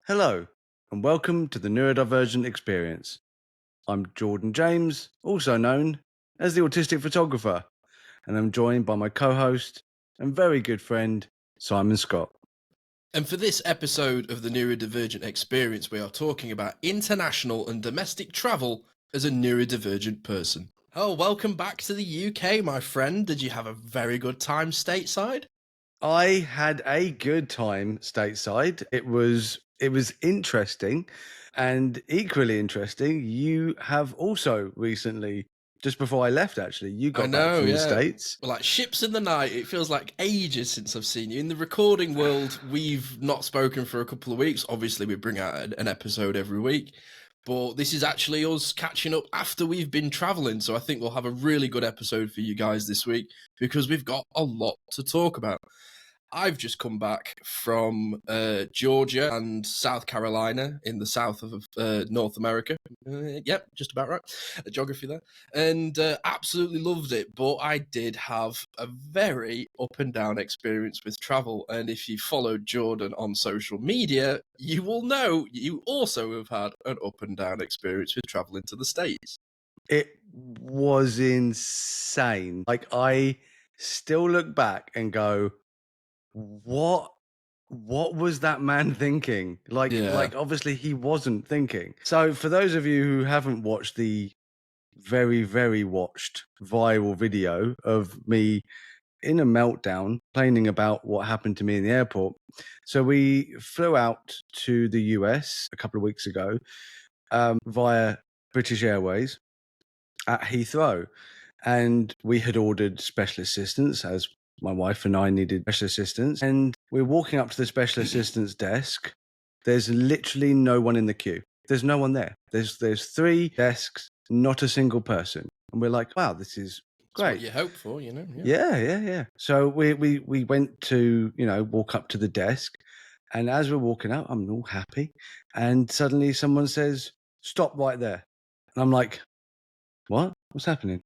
Hello, and welcome to the Neurodivergent Experience. I'm Jordan James, also known as the Autistic Photographer, and I'm joined by my co-host and very good friend, Simon Scott. And for this episode of the Neurodivergent Experience, we are talking about international and domestic travel as a neurodivergent person. Oh, welcome back to the UK, my friend. Did you have a very good time stateside? I had a good time stateside. It was interesting, and equally interesting, you have also recently, just before I left actually, you got back from the States. Well, like ships in the night, it feels like ages since I've seen you. In the recording world, we've not spoken for a couple of weeks. Obviously, we bring out an episode every week. But this is actually us catching up after we've been traveling. So I think we'll have a really good episode for you guys this week because we've got a lot to talk about. I've just come back from Georgia and South Carolina in the south of North America. Yep, just about right. Geography there. And absolutely loved it. But I did have a very up and down experience with travel. And if you followed Jordan on social media, you will know you also have had an up and down experience with traveling to the States. It was insane. Like, I still look back and go, what was that man thinking? Like obviously he wasn't thinking. So for those of you who haven't watched the very watched viral video of me in a meltdown complaining about what happened to me in the airport. So we flew out to the US a couple of weeks ago via British Airways at Heathrow, and we had ordered special assistance, as my wife and I needed special assistance, and we're walking up to the special assistance desk. There's literally no one in the queue. There's no one there. There's 3 desks, not a single person, and we're like, wow, this is great. That's what you hope for, you know. Yeah. So we went to, walk up to the desk, and as we're walking out, I'm all happy, and suddenly someone says, "Stop right there," and I'm like, "What? What's happening?"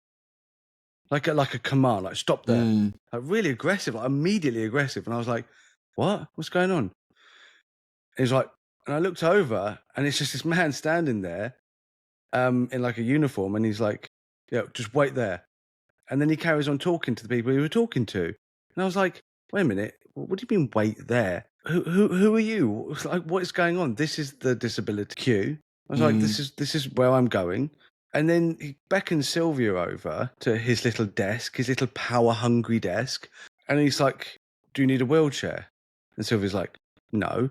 Like a command, like stop there. Like really aggressive, like immediately aggressive. And I was like, what? What's going on? And he's like, and I looked over and it's just this man standing there in like a uniform, and he's like, yeah, just wait there. And then he carries on talking to the people he was talking to. And I was like, wait a minute, what do you mean wait there? Who are you? Like, what is going on? This is the disability queue. I was like, this is where I'm going. And then he beckons Sylvia over to his little desk, his little power-hungry desk. And he's like, do you need a wheelchair? And Sylvia's like, no.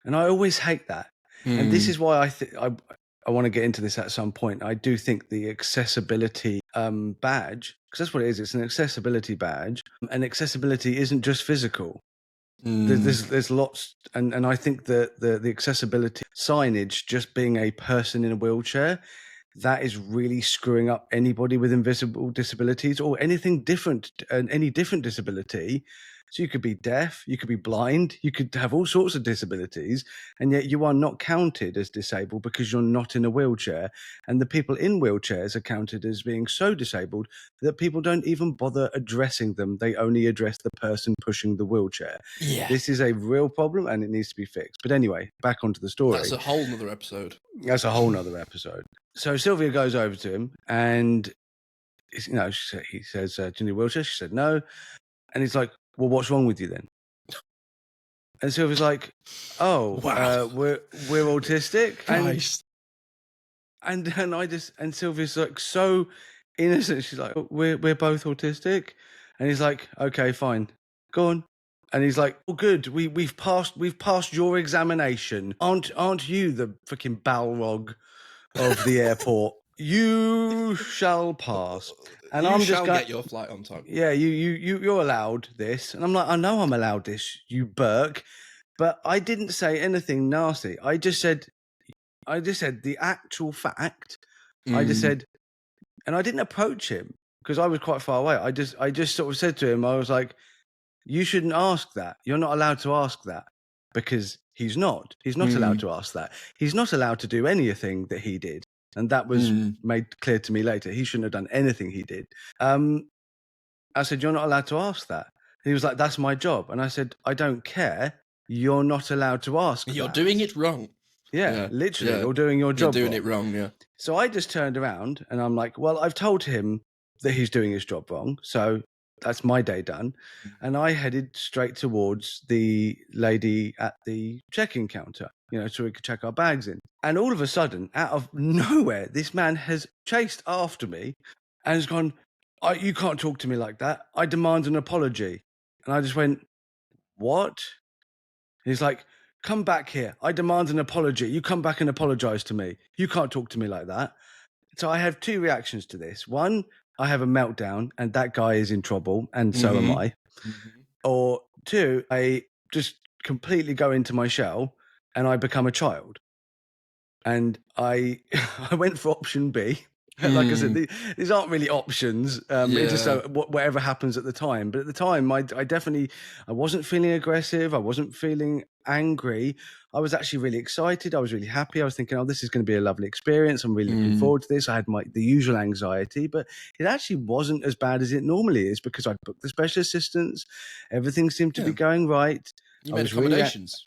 And I always hate that. And this is why I want to get into this at some point. I do think the accessibility badge, because that's what it is. It's an accessibility badge. And accessibility isn't just physical. There's lots, and I think that the accessibility signage, just being a person in a wheelchair, that is really screwing up anybody with invisible disabilities or anything different, any different disability. So you could be deaf, you could be blind, you could have all sorts of disabilities, and yet you are not counted as disabled because you're not in a wheelchair. And the people in wheelchairs are counted as being so disabled that people don't even bother addressing them. They only address the person pushing the wheelchair. Yeah. This is a real problem and it needs to be fixed. But anyway, back onto the story. That's a whole nother episode. That's a whole nother episode. So Sylvia goes over to him and, he says, do you need a wheelchair? She said, no. And he's like, well, what's wrong with you then? And Sylvia's like, oh, Wow. we're autistic. Christ. And Sylvia's like so innocent. She's like, we're both autistic. And he's like, okay, fine, go on. And he's like, oh, good. We've passed your examination. Aren't you the freaking Balrog of the airport? You shall pass. And I'm just get your flight on time. Yeah, you're allowed this. And I'm like, I know I'm allowed this, you Burke. But I didn't say anything nasty. I just said the actual fact. I just said, and I didn't approach him because I was quite far away. I just sort of said to him, I was like, you shouldn't ask that. You're not allowed to ask that, because he's not allowed to ask that. He's not allowed to do anything that he did. And that was made clear to me later. He shouldn't have done anything he did. I said, you're not allowed to ask that. And he was like, that's my job. And I said, I don't care. you're not allowed to ask You're that. doing it wrong. Yeah, literally, you're doing your You're job doing wrong. it wrong, yeah. So I just turned around and I'm like, well, I've told him that he's doing his job wrong. So that's my day done. And I headed straight towards the lady at the check-in counter, so we could check our bags in. And all of a sudden, out of nowhere, this man has chased after me and has gone, you can't talk to me like that. I demand an apology. And I just went, what? He's like, come back here. I demand an apology. You come back and apologize to me. You can't talk to me like that. So I have two reactions to this. One, I have a meltdown and that guy is in trouble and so am I. Or two, I just completely go into my shell and I become a child. And I went for option B. Like I said, these aren't really options. It's just so whatever happens at the time. But at the time, I wasn't feeling aggressive. I wasn't feeling angry. I was actually really excited. I was really happy. I was thinking, oh, this is going to be a lovely experience. I'm really looking forward to this. I had the usual anxiety, but it actually wasn't as bad as it normally is because I'd booked the special assistants. Everything seemed to be going right. You made accommodations.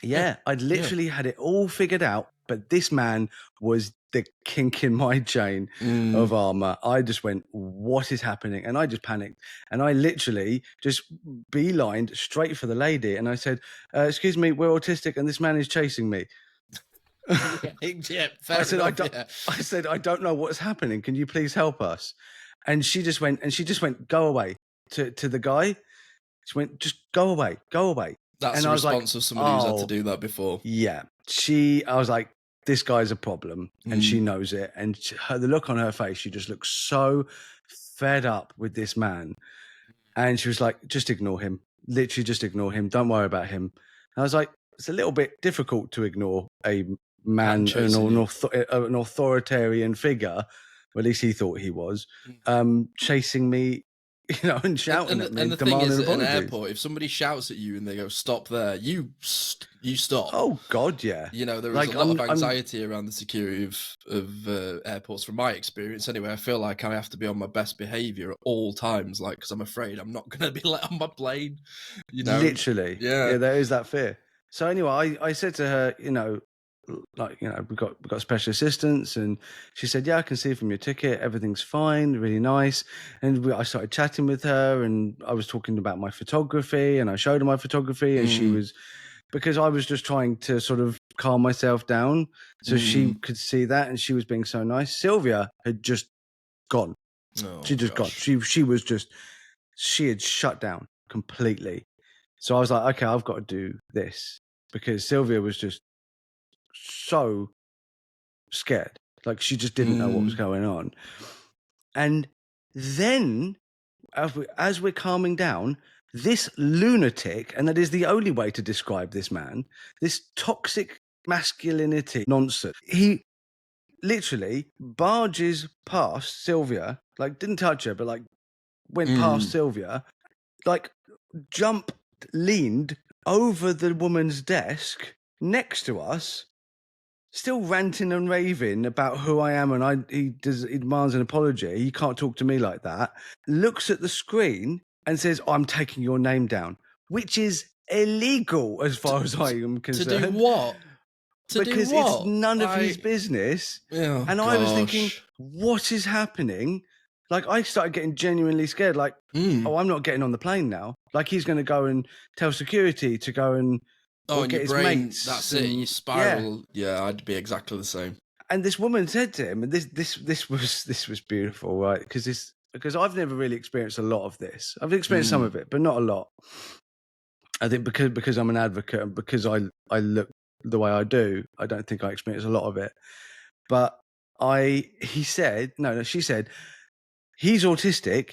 I'd literally had it all figured out, but this man was the kink in my chain of armor. I just went, what is happening? And I just panicked. And I literally just beelined straight for the lady. And I said, excuse me, we're autistic and this man is chasing me. I said, I don't know what's happening. Can you please help us? And she just went, go away to the guy. She went, just go away, go away. That's the response of somebody who's had to do that before. Yeah. I was like, this guy's a problem and she knows it. And the look on her face, she just looks so fed up with this man. And she was like, just ignore him. Literally just ignore him. Don't worry about him. And I was like, it's a little bit difficult to ignore a man, an authoritarian figure, or at least he thought he was, chasing me, and shouting at me. And the thing is, at an airport, if somebody shouts at you and they go, stop there, you stop. Oh, God, yeah. There is a lot of anxiety around the security of airports from my experience. Anyway, I feel like I have to be on my best behaviour at all times, because I'm afraid I'm not going to be let on my plane. Literally. Yeah, there is that fear. So anyway, I said to her, we've got special assistants, and she said, yeah, I can see from your ticket, everything's fine, really nice. And I started chatting with her, and I was talking about my photography, and I showed her my photography, and she was, because I was just trying to sort of calm myself down so she could see that, and she was being so nice. Sylvia had just gone. She just gone. She had shut down completely. So I was like, okay, I've got to do this, because Sylvia was just so scared. Like, she just didn't know what was going on. And then as we're calming down, this lunatic, and that is the only way to describe this man, this toxic masculinity nonsense, he literally barges past Sylvia, like didn't touch her, but like went past Sylvia, like leaned over the woman's desk next to us, still ranting and raving about who I am, and he demands an apology. He can't talk to me like that. Looks at the screen and says, I'm taking your name down, which is illegal as far as I am concerned. To do what? Because it's none of his business. Oh, and I was thinking, what is happening? Like, I started getting genuinely scared. Like, oh, I'm not getting on the plane now. Like, he's going to go and tell security to go and and get your his brain, mates. that's it. You spiral. Yeah, I'd be exactly the same. And this woman said to him, and this was beautiful, right? Because I've never really experienced a lot of this. I've experienced some of it, but not a lot. I think because I'm an advocate and because I look the way I do, I don't think I experience a lot of it. But she said, he's autistic,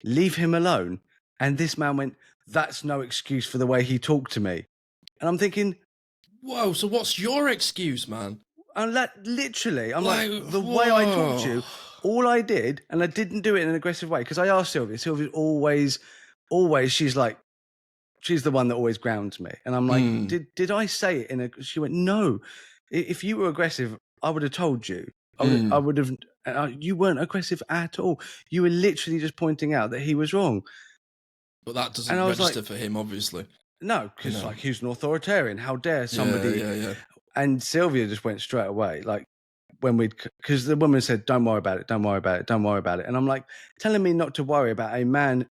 leave him alone. And this man went, that's no excuse for the way he talked to me. And I'm thinking, whoa, so what's your excuse, man? And literally, I'm like, the way I talk to you, all I did, and I didn't do it in an aggressive way, because I asked Sylvia. Sylvia's always, she's like, she's the one that always grounds me. And I'm like, did I say it she went, no. If you were aggressive, I would have told you. I would have, you weren't aggressive at all. You were literally just pointing out that he was wrong. But that doesn't register for him, obviously. No, because know? like, who's an authoritarian? How dare somebody? Yeah. And Sylvia just went straight away, like when because the woman said, "Don't worry about it, don't worry about it, don't worry about it," and I'm like, telling me not to worry about a man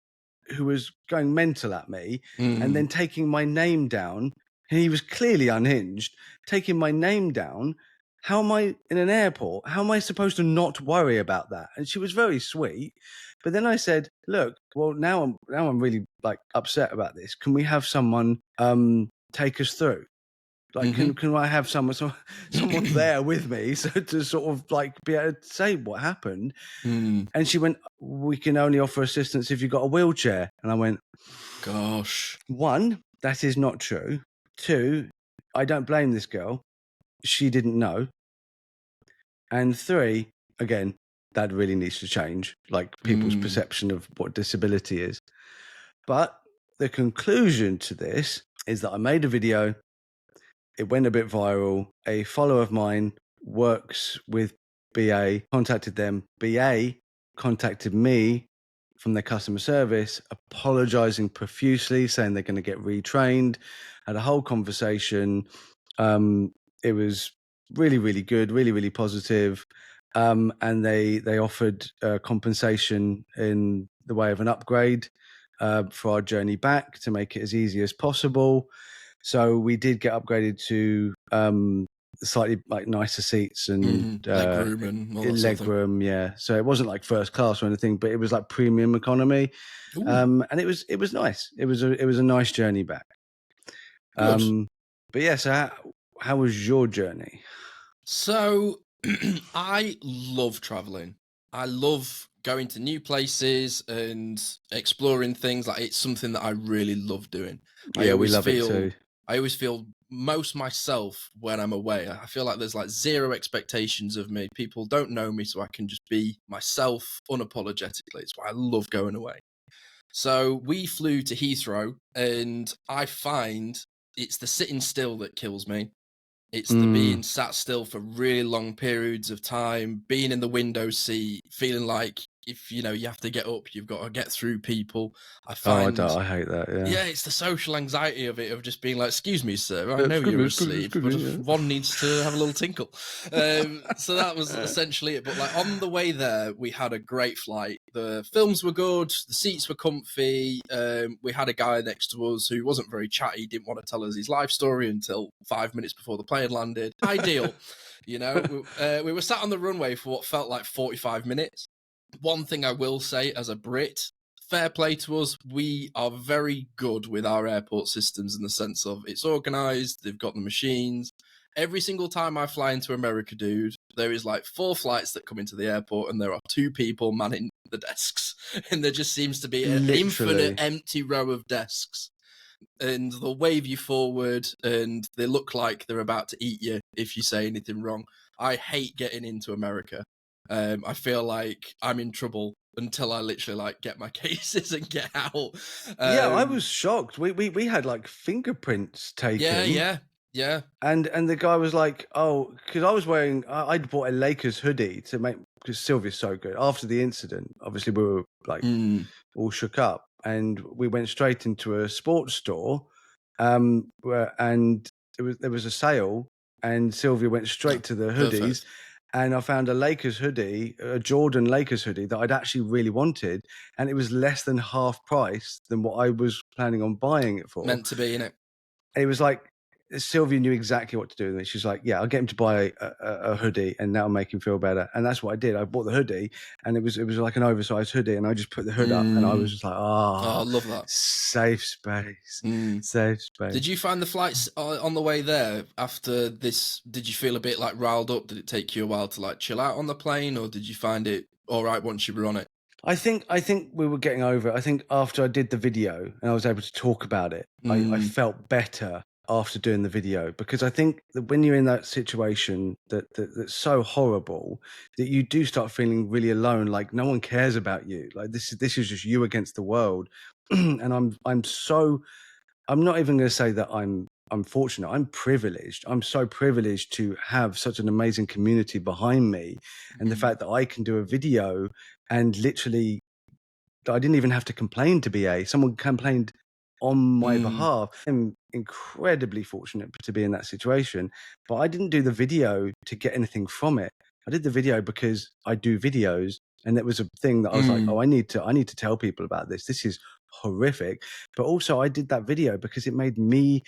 who was going mental at me, and then taking my name down. And he was clearly unhinged, taking my name down. How am I in an airport? How am I supposed to not worry about that? And she was very sweet. But then I said, look, well, now I'm really like upset about this. Can we have someone take us through? Like, can I have someone there with me, so to sort of like be able to say what happened? And she went, we can only offer assistance if you've got a wheelchair. And I went, Gosh. 1, that is not true. 2, I don't blame this girl. She didn't know. And 3, again, that really needs to change, like people's perception of what disability is. But the conclusion to this is that I made a video. It went a bit viral. A follower of mine works with BA, contacted them. BA contacted me from their customer service, apologizing profusely, saying they're going to get retrained. Had a whole conversation. It was really, really good, really, really positive. And they offered compensation in the way of an upgrade for our journey back to make it as easy as possible. So we did get upgraded to slightly like nicer seats and Leg room and all that sort of thing. room, yeah. So it wasn't like first class or anything, but it was like premium economy, and it was nice. It was a nice journey back. Good. But yeah, so how was your journey? So I love traveling. I love going to new places and exploring things. Like, it's something that I really love doing. Yeah, we love it too. I always feel most myself when I'm away. I feel like there's like zero expectations of me. People don't know me, so I can just be myself unapologetically. It's why I love going away. So we flew to Heathrow, and I find it's the sitting still that kills me. It's the being sat still for really long periods of time, being in the window seat, feeling like if you have to get up, you've got to get through people. I find, I hate that. yeah, it's the social anxiety of it, of just being like, "Excuse me, sir, I Yeah, know excuse you're me, asleep, but one needs to have a little tinkle." So that was essentially it. But like, on the way there, we had a great flight. The films were good, the seats were comfy. We had a guy next to us who wasn't very chatty, didn't want to tell us his life story until 5 minutes before the plane landed. Ideal. We were sat on the runway for what felt like 45 minutes. One thing I will say as a Brit, fair play to us, we are very good with our airport systems in the sense of it's organised, they've got the machines. Every single time I fly into America, dude, there is like 4 flights that come into the airport and there are 2 people manning the desks. And there just seems to be an infinite empty row of desks. And they'll wave you forward and they look like they're about to eat you if you say anything wrong. I hate getting into America. I feel like I'm in trouble until I literally like get my cases and get out. Yeah, I was shocked. We had like fingerprints taken. Yeah. And the guy was like, "Oh," because I was wearing, I'd bought a Lakers hoodie to make, because Sylvia's so good. After the incident, obviously we were like all shook up, and we went straight into a sports store, and there was a sale, and Sylvia went straight to the hoodies. Perfect. And I found a Lakers hoodie, a Jordan Lakers hoodie that I'd actually really wanted, and it was less than half price than what I was planning on buying it for. Meant to be, innit? And it was like, Sylvia knew exactly what to do with it. She's like, "Yeah, I'll get him to buy a hoodie, and that'll make him feel better." And that's what I did. I bought the hoodie, and it was like an oversized hoodie, and I just put the hood up, and I was just like, I love that. Safe space, safe space." Did you find the flights on the way there after this? Did you feel a bit like riled up? Did it take you a while to like chill out on the plane, or did you find it all right once you were on it? I think we were getting over it. I think after I did the video and I was able to talk about it, I felt better after doing the video, because I think that when you're in that situation that's so horrible, that you do start feeling really alone, like no one cares about you, like this is just you against the world. And I'm not even going to say that I'm fortunate. I'm privileged. I'm so privileged to have such an amazing community behind me, and the fact that I can do a video and literally I didn't even have to complain to BA. Someone complained on my behalf. I'm incredibly fortunate to be in that situation, but I didn't do the video to get anything from it. I did the video because I do videos, and it was a thing that I was like, oh, I need to tell people about this. This is horrific. But also I did that video because it made me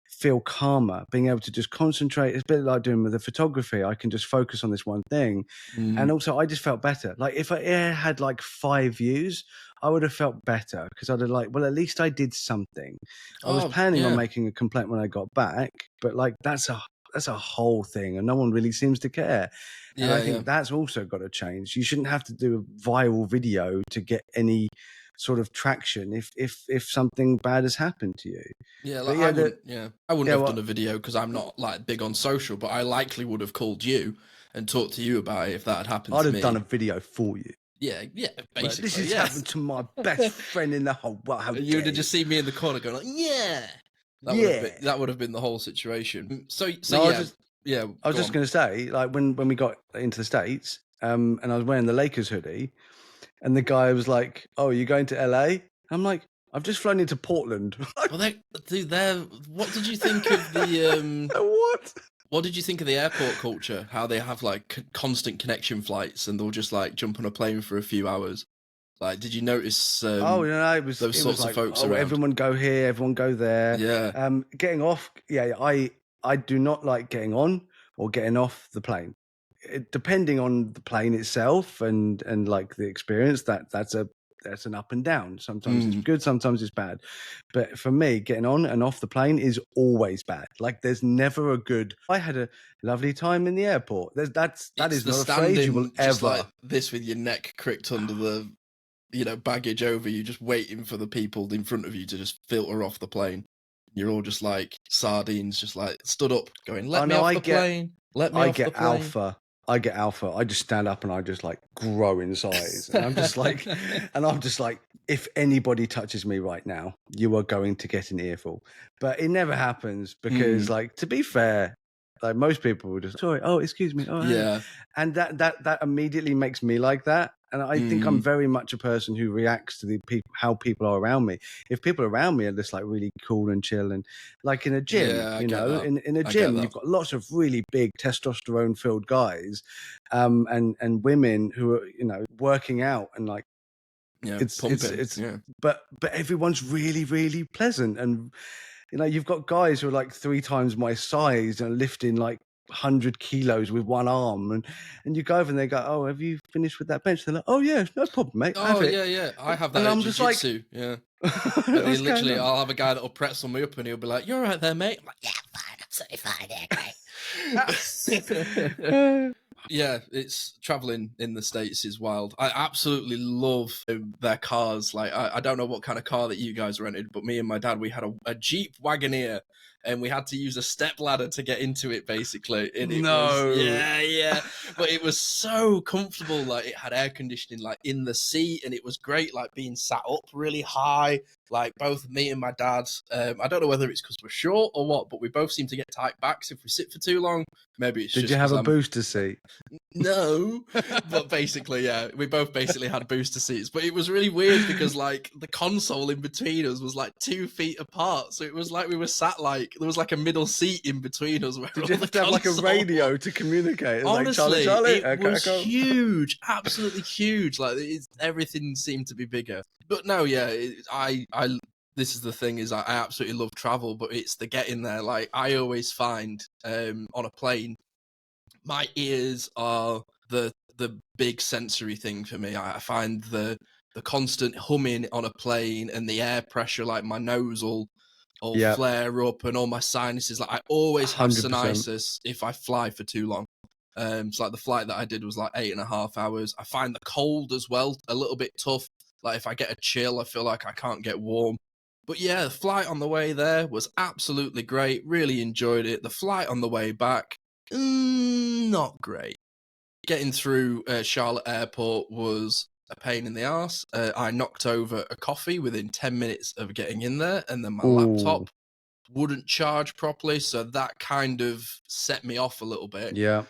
feel calmer, being able to just concentrate. It's a bit like doing with the photography. I can just focus on this one thing. And also I just felt better. Like if I had like 5 views, I would have felt better because I'd have like, well, at least I did something. I was planning on making a complaint when I got back, but like that's a whole thing, and no one really seems to care. And I think that's also got to change. You shouldn't have to do a viral video to get any sort of traction if something bad has happened to you. Yeah, like I wouldn't have done a video because I'm not like big on social, but I likely would have called you and talked to you about it if that had happened to me. I'd have done a video for you. Yeah, basically. This has happened to my best friend in the whole world. You would have just seen me in the corner going like, that would have been the whole situation. I was just going to say, like when we got into the States, and I was wearing the Lakers hoodie, and the guy was like, "Oh, are you going to LA?" I'm like, "I've just flown into Portland." Well, what did you think of the what? What did you think of the airport culture? How they have like constant connection flights, and they'll just like jump on a plane for a few hours. Like, did you notice? It was those sorts of folks around. Everyone go here, everyone go there. Yeah. Getting off. Yeah, I do not like getting on or getting off the plane. Depending on the plane itself and like the experience, that's an up and down. Sometimes it's good, sometimes it's bad. But for me, getting on and off the plane is always bad. Like there's never a good. I had a lovely time in the airport. That is not a phrase you will ever. Like this with your neck cricked under the baggage over you, just waiting for the people in front of you to just filter off the plane. You're all just like sardines, just like stood up, going, "Let me off the plane. Let me off the plane." I get alpha. I just stand up and I just like grow in size. And I'm just like, if anybody touches me right now, you are going to get an earful. But it never happens because, like, to be fair, like most people will just, sorry, oh, excuse me. Oh, yeah. And that immediately makes me like that. And I think I'm very much a person who reacts to how people are around me. If people around me are just like really cool and chill, and like in a gym, in a gym, you've got lots of really big testosterone filled guys, and women who are, working out and like, but everyone's really, really pleasant. And, you've got guys who are like 3 times my size and lifting like 100 kilos with one arm, and you go over and they go, "Oh, have you finished with that bench?" They're like, "Oh yeah, no problem, mate." Oh yeah, I have that. And I'm just like, yeah. And literally, I'll have a guy that'll pretzel me up, and he'll be like, "You're right there, mate." I'm like, "Yeah, fine, absolutely fine, yeah, great." Yeah, it's traveling in the States is wild. I absolutely love their cars. Like, I don't know what kind of car that you guys rented, but me and my dad, we had a Jeep Wagoneer, and we had to use a step ladder to get into it, basically. And yeah. But it was so comfortable. Like, it had air conditioning, like, in the seat, and it was great, like, being sat up really high. Like, both me and my dad, I don't know whether it's because we're short or what, but we both seem to get tight backs if we sit for too long. Maybe it's Did you have a booster seat? No, but basically, yeah, we both basically had booster seats. But it was really weird because, like, the console in between us was like 2 feet apart, so it was like we were sat like there was like a middle seat in between us. Where Did you have to have like a radio to communicate? Honestly, like, it was huge, absolutely huge. Like everything seemed to be bigger. But no, yeah, this is the thing is I absolutely love travel, but it's the getting there. Like I always find on a plane, my ears are the big sensory thing for me. I find the constant humming on a plane and the air pressure, like my nose will flare up and all my sinuses. Like I always have 100%. sinuses if I fly for too long. So like the flight that I did was like 8.5 hours. I find the cold as well a little bit tough. Like if I get a chill, I feel like I can't get warm. But yeah, the flight on the way there was absolutely great. Really enjoyed it. The flight on the way back, not great. Getting through Charlotte Airport was a pain in the arse. I knocked over a coffee within 10 minutes of getting in there, and then my laptop wouldn't charge properly, so that kind of set me off a little bit. Yeah.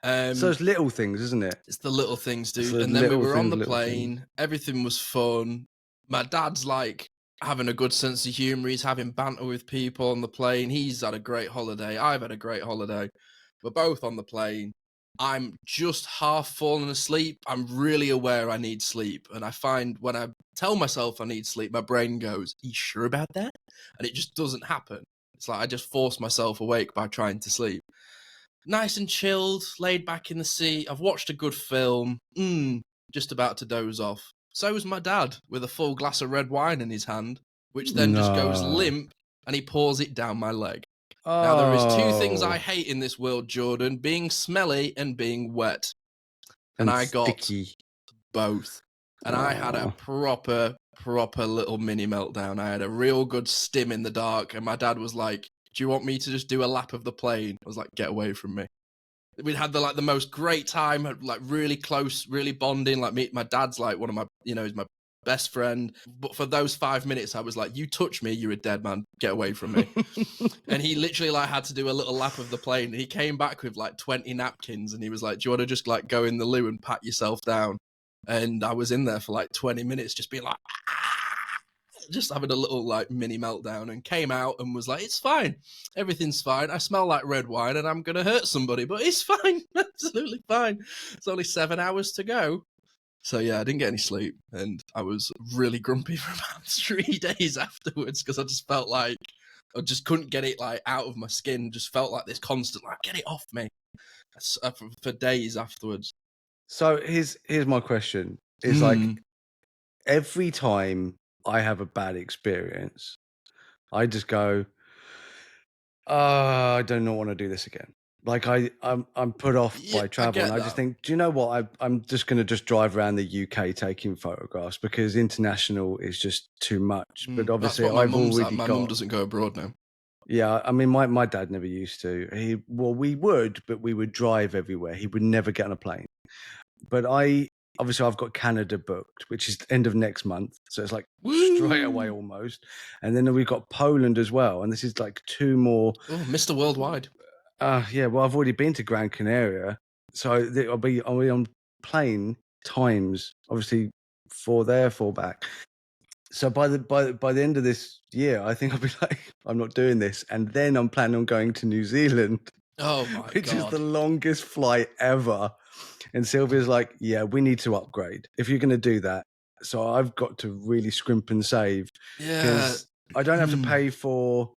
So it's little things, isn't it? It's the little things, dude. And then we were on the plane. Everything was fun. My dad's like, having a good sense of humor. He's having banter with people on the plane. He's had a great holiday. I've had a great holiday. We're both on the plane. I'm just half falling asleep. I'm really aware I need sleep. And I find when I tell myself I need sleep, my brain goes, "Are you sure about that?" And it just doesn't happen. It's like I just force myself awake by trying to sleep. Nice and chilled, laid back in the seat. I've watched a good film. Just about to doze off. So was my dad, with a full glass of red wine in his hand, which then just goes No. limp, and he pours it down my leg. Now, there is two things I Oh, hate in this world, Jordan, being smelly and being wet. And and I got sticky. both. And I had a Oh. proper little mini meltdown. I had a real good stim in the dark, and my dad was like, "Do you want me to just do a lap of the plane?" I was like, "Get away from me." We'd had the most great time, like really close, really bonding. Like my dad's like one of my, he's my best friend. But for those 5 minutes, I was like, "You touch me, you're a dead man. Get away from me." And he literally like had to do a little lap of the plane. And he came back with like 20 napkins, and he was like, "Do you want to just like go in the loo and pat yourself down?" And I was in there for like 20 minutes, just being like, just having a little like mini meltdown, and came out and was like, "It's fine, everything's fine. I smell like red wine and I'm gonna hurt somebody, but it's fine, absolutely fine. It's only 7 hours to go." So yeah, I didn't get any sleep, and I was really grumpy for about 3 days afterwards, because I just felt like I just couldn't get it like out of my skin. Just felt like this constant like, "Get it off me," for days afterwards. So here's my question. Is like every time I have a bad experience, I just go, I do not want to do this again. Like I'm put off Yeah, by I travel, and get I just that. think, do you know what? I'm just going to just drive around the UK taking photographs, because international is just too much. But That's obviously, what my I've mum's at. already My mum got. doesn't go abroad now. Yeah, I mean, my dad never used to. We would, but we would drive everywhere. He would never get on a plane. But obviously I've got Canada booked, which is end of next month, so it's like straight away Woo! almost. And then we've got Poland as well, and this is like 2 more. Oh, Mr. Worldwide. Yeah, well, I've already been to Gran Canaria, so I'll be on plane times, obviously 4 there, 4 back. So by the end of this year, I think I'll be like, I'm not doing this, and then I'm planning on going to New Zealand, Oh my which is God. the longest flight ever. And Sylvia's like, "Yeah, we need to upgrade if you're going to do that." So I've got to really scrimp and save, Yeah. because I don't have to pay for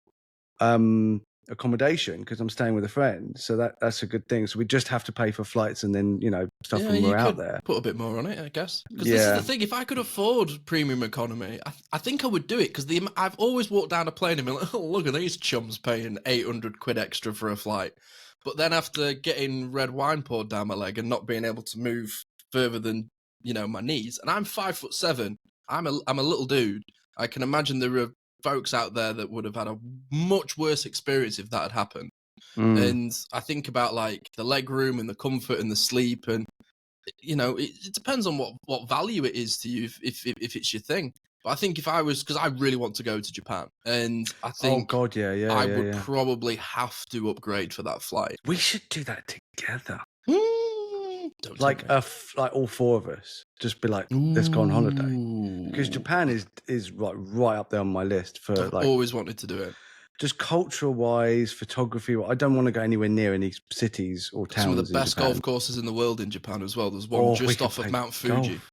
accommodation, because I'm staying with a friend. So that's a good thing. So we just have to pay for flights and then stuff Yeah, when you we're out could there. put a bit more on it, I guess. Because this is Yeah. the thing. If I could afford premium economy, I think I would do it. Because I've always walked down a plane and been like, "Oh, look at these chums paying 800 quid extra for a flight." But then after getting red wine poured down my leg and not being able to move further than my knees, and I'm 5'7", I'm a little dude. I can imagine there are folks out there that would have had a much worse experience if that had happened. And I think about like the leg room and the comfort and the sleep, and it depends on what value it is to you if it's your thing. But I think if I was, because I really want to go to Japan, and I Oh think God, yeah. I would probably have to upgrade for that flight. We should do that together. Don't Like tempt like all 4 of us, just be like, me. let's go on holiday. Because Ooh. Japan is like right up there on my list for I've like always wanted to do it. just cultural wise, photography. I don't want to go anywhere near any cities or Some of the towns in best Japan. golf courses in the world in Japan as well. There's one Or we just could off of play Mount Fuji. golf.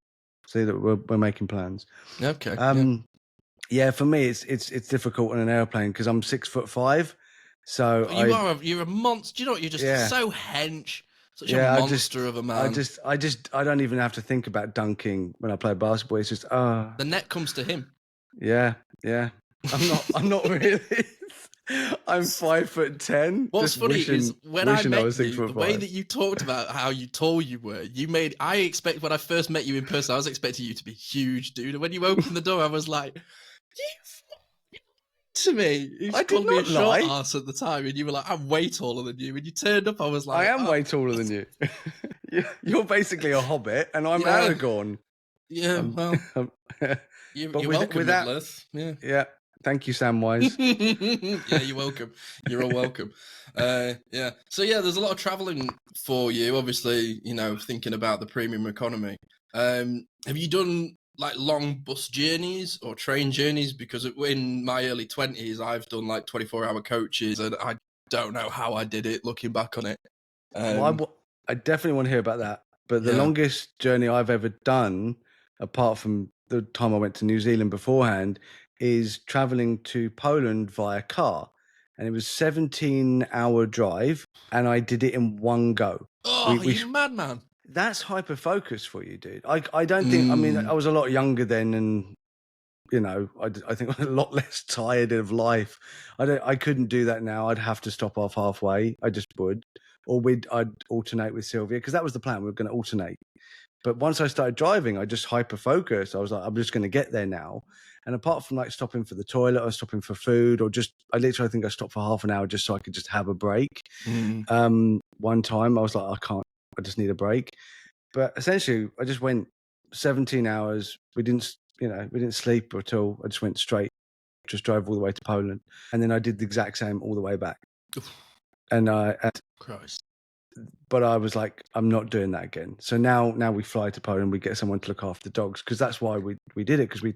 See that we're making plans. Okay. Yeah. Yeah, for me it's difficult on an airplane because I'm 6'5", so You're a monster. Do you know what? You're just so hench. Such a monster of a man. I don't even have to think about dunking when I play basketball. It's just The net comes to him. Yeah. I'm not really. I'm 5'10". What's funny is when I wishing I met was you, the way 6'5". that you talked about how tall you were, when I first met you in person, I was expecting you to be huge, dude. And when you opened the door, I was like, to me, you I just did called me a not short lie. ass at the time, and you were like, "I'm way taller than you." When you turned up, I was I like, am way taller than you. You're basically a hobbit, and I'm Yeah. Aragorn. Yeah, well, but you're welcome, that, Middle-earth. yeah. Thank you, Samwise. Yeah, you're welcome. You're all welcome. Yeah. So yeah, there's a lot of traveling for you. Obviously, thinking about the premium economy. Have you done like long bus journeys or train journeys, because in my early 20s, I've done like 24-hour coaches, and I don't know how I did it looking back on it. Well, I definitely want to hear about that. But the Yeah. longest journey I've ever done, apart from the time I went to New Zealand beforehand, is traveling to Poland via car. And it was 17-hour drive, and I did it in one go. Oh, you madman. That's hyper focus for you, dude. I don't think, I mean, I was a lot younger then, and you know, I think I'm a lot less tired of life. I couldn't do that now. I'd have to stop off halfway. I just would, or I'd alternate with Sylvia, because that was the plan. We were going to alternate. But once I started driving, I just hyper focused. I was like, I'm just going to get there now. And apart from like stopping for the toilet or stopping for food, or just, I literally think I stopped for half an hour just so I could just have a break. One time I was like, I just need a break. But essentially I just went 17 hours. We didn't sleep at all. I just went straight, just drove all the way to Poland. And then I did the exact same all the way back. And Christ. But I was like, I'm not doing that again. So now we fly to Poland, we get someone to look after the dogs, because that's why we did it, because we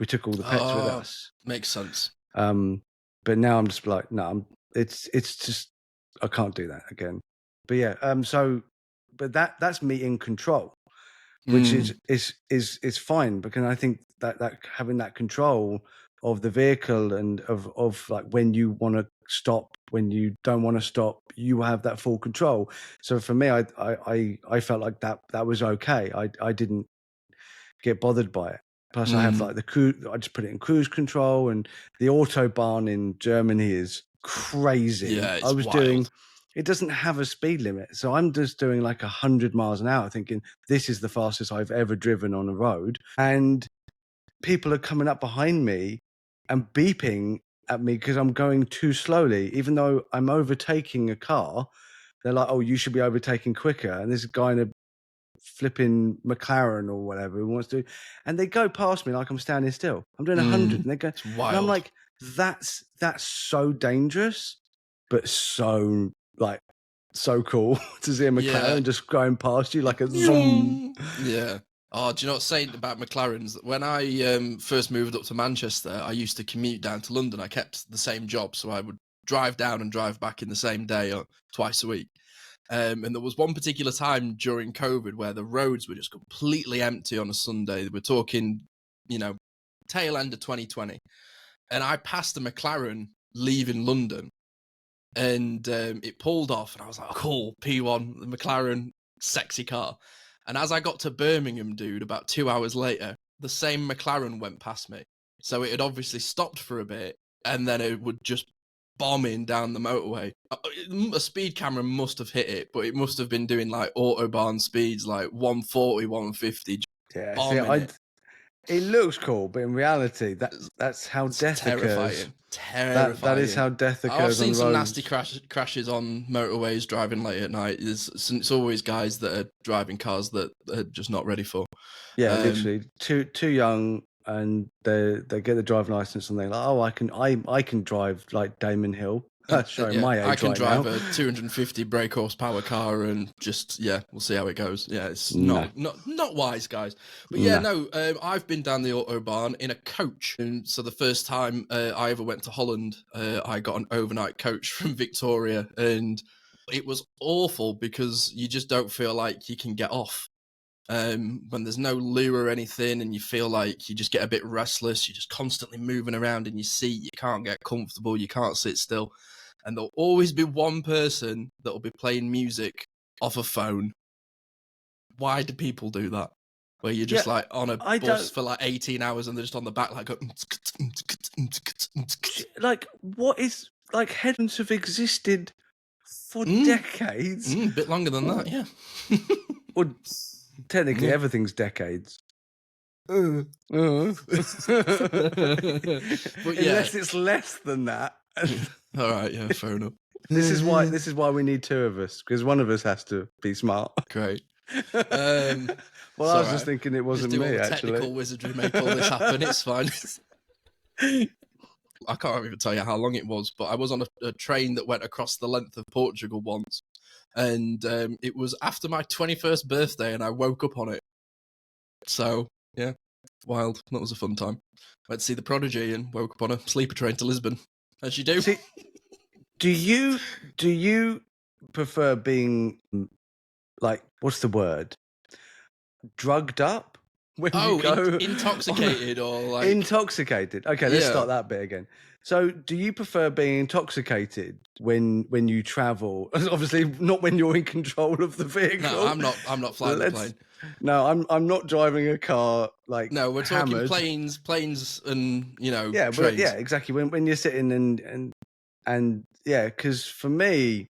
took all the pets with us. Makes sense. But now I'm just like, no, it's just, I can't do that again. But yeah, but that's me in control, which is fine, because I think that having that control of the vehicle and of like when you want to stop, when you don't want to stop, you have that full control. So for me, I felt like that was okay. I didn't get bothered by it. Plus I have like I just put it in cruise control, and the Autobahn in Germany is crazy. Yeah, it's I was wild. it doesn't have a speed limit. So I'm just doing like 100 miles an hour thinking this is the fastest I've ever driven on a road. And people are coming up behind me and beeping at me because I'm going too slowly, even though I'm overtaking a car. They're like, oh, you should be overtaking quicker. And this guy in a flipping McLaren or whatever who wants to, and they go past me like I'm standing still. I'm doing 100 and they go, It's wild. and I'm like, that's so dangerous, but so like so cool to see a McLaren just going past you like a zoom. Yeah. Oh, do you know what's saying about McLarens? When I first moved up to Manchester, I used to commute down to London. I kept the same job, so I would drive down and drive back in the same day or twice a week. And there was one particular time during COVID where the roads were just completely empty on a Sunday. We're talking, tail end of 2020. And I passed a McLaren leaving London, and it pulled off, and I was like, oh, cool, P1, the McLaren, sexy car. And as I got to Birmingham, dude, about 2 hours later, the same McLaren went past me. So it had obviously stopped for a bit, and then it would just bombing down the motorway. A speed camera must have hit it, but it must have been doing like Autobahn speeds, like 140, 150. Yeah, it looks cool, but in reality, that's how death occurs. Terrifying. That is how death occurs. I've seen on some roads. nasty crashes on motorways driving late at night. It's always guys that are driving cars that are just not ready for. Yeah, literally too young, and they get the driving license and they're like, oh, I can drive like Damon Hill. Showing my age I can right drive now. a 250 brake horsepower car, and just we'll see how it goes. Yeah, it's not wise, guys. But I've been down the Autobahn in a coach, and so the first time I ever went to Holland, I got an overnight coach from Victoria, and it was awful because you just don't feel like you can get off. When there's no loo or anything, and you feel like you just get a bit restless, you're just constantly moving around in your seat, you can't get comfortable, you can't sit still. And there'll always be one person that will be playing music off a phone. Why do people do that? Where you're just like on a bus for like 18 hours and they're just on the back like like what is like headphones have existed for decades. A bit longer than that, yeah. Well, technically everything's decades. But unless it's less than that. All right, yeah, fair enough. This is why we need two of us, because one of us has to be smart. Great. Well, I was just thinking it wasn't just do me, all the actually. Technical wizardry make all this happen. It's fine. I can't even tell you how long it was, but I was on a train that went across the length of Portugal once, and it was after my 21st birthday, and I woke up on it. So Yeah, wild. That was a fun time. Went to see The Prodigy and woke up on a sleeper train to Lisbon, as you do. See, do you prefer being like, what's the word? Drugged up when you go Intoxicated or like intoxicated. Okay, let's start that bit again. So, do you prefer being intoxicated when you travel? Obviously, not when you're in control of the vehicle. No, I'm not flying the plane. No, I'm not driving a car like no. We're talking hammered. planes, and Yeah, trains. but yeah, exactly. When you're sitting and yeah, because for me,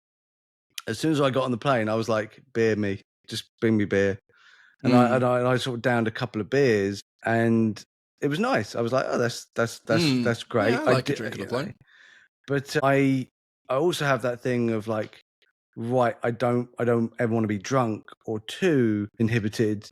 as soon as I got on the plane, I was like, beer me, just bring me beer. And I sort of downed a couple of beers, and it was nice. I was like, oh, that's great. Yeah, I like a drink on a plane. But I also have that thing of like, right, I don't ever want to be drunk or too inhibited,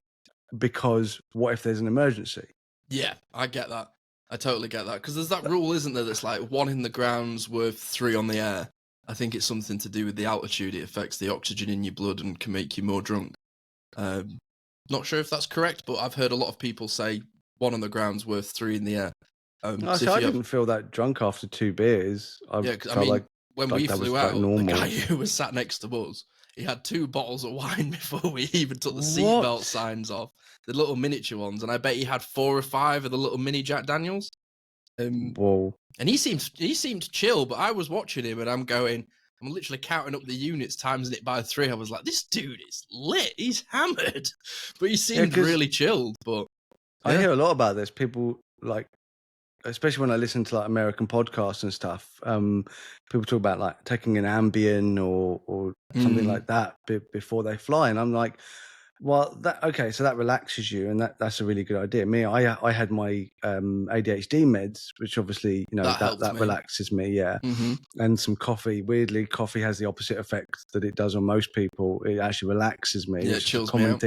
because what if there's an emergency? Yeah, I get that. I totally get that. Because there's that rule, isn't there, that's like 1 in the ground's worth 3 on the air. I think it's something to do with the altitude. It affects the oxygen in your blood and can make you more drunk. Not sure if that's correct, but I've heard a lot of people say 1 on the ground's worth 3 in the air. I didn't feel that drunk after 2 beers. When we flew out, normal. the guy who was sat next to us, he had 2 bottles of wine before we even took the seatbelt signs off, the little miniature ones, and I bet he had 4 or 5 of the little mini Jack Daniels. Whoa! And he seemed chill, but I was watching him, and I'm literally counting up the units, timesing it by 3. I was like, this dude is lit. He's hammered, but he seemed really chilled. But yeah. I hear a lot about this. People like, especially when I listen to like American podcasts and stuff, people talk about like taking an Ambien or something like that before they fly, and I'm like, well, so that relaxes you, and that's a really good idea. I had my ADHD meds, which obviously that relaxes me, yeah. And some coffee. Weirdly, coffee has the opposite effect that it does on most people. It actually relaxes me. Yeah, which it chills is a me out.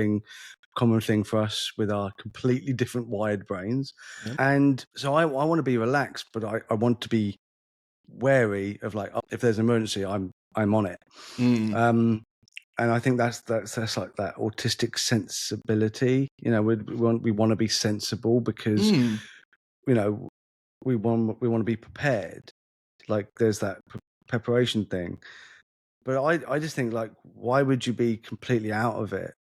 common thing for us with our completely different wired brains. Yep. And so I want to be relaxed, but I want to be wary of like, if there's an emergency, I'm on it. And I think that's like that autistic sensibility. We want to be sensible because we want to be prepared. Like there's that preparation thing. But I just think, like, why would you be completely out of it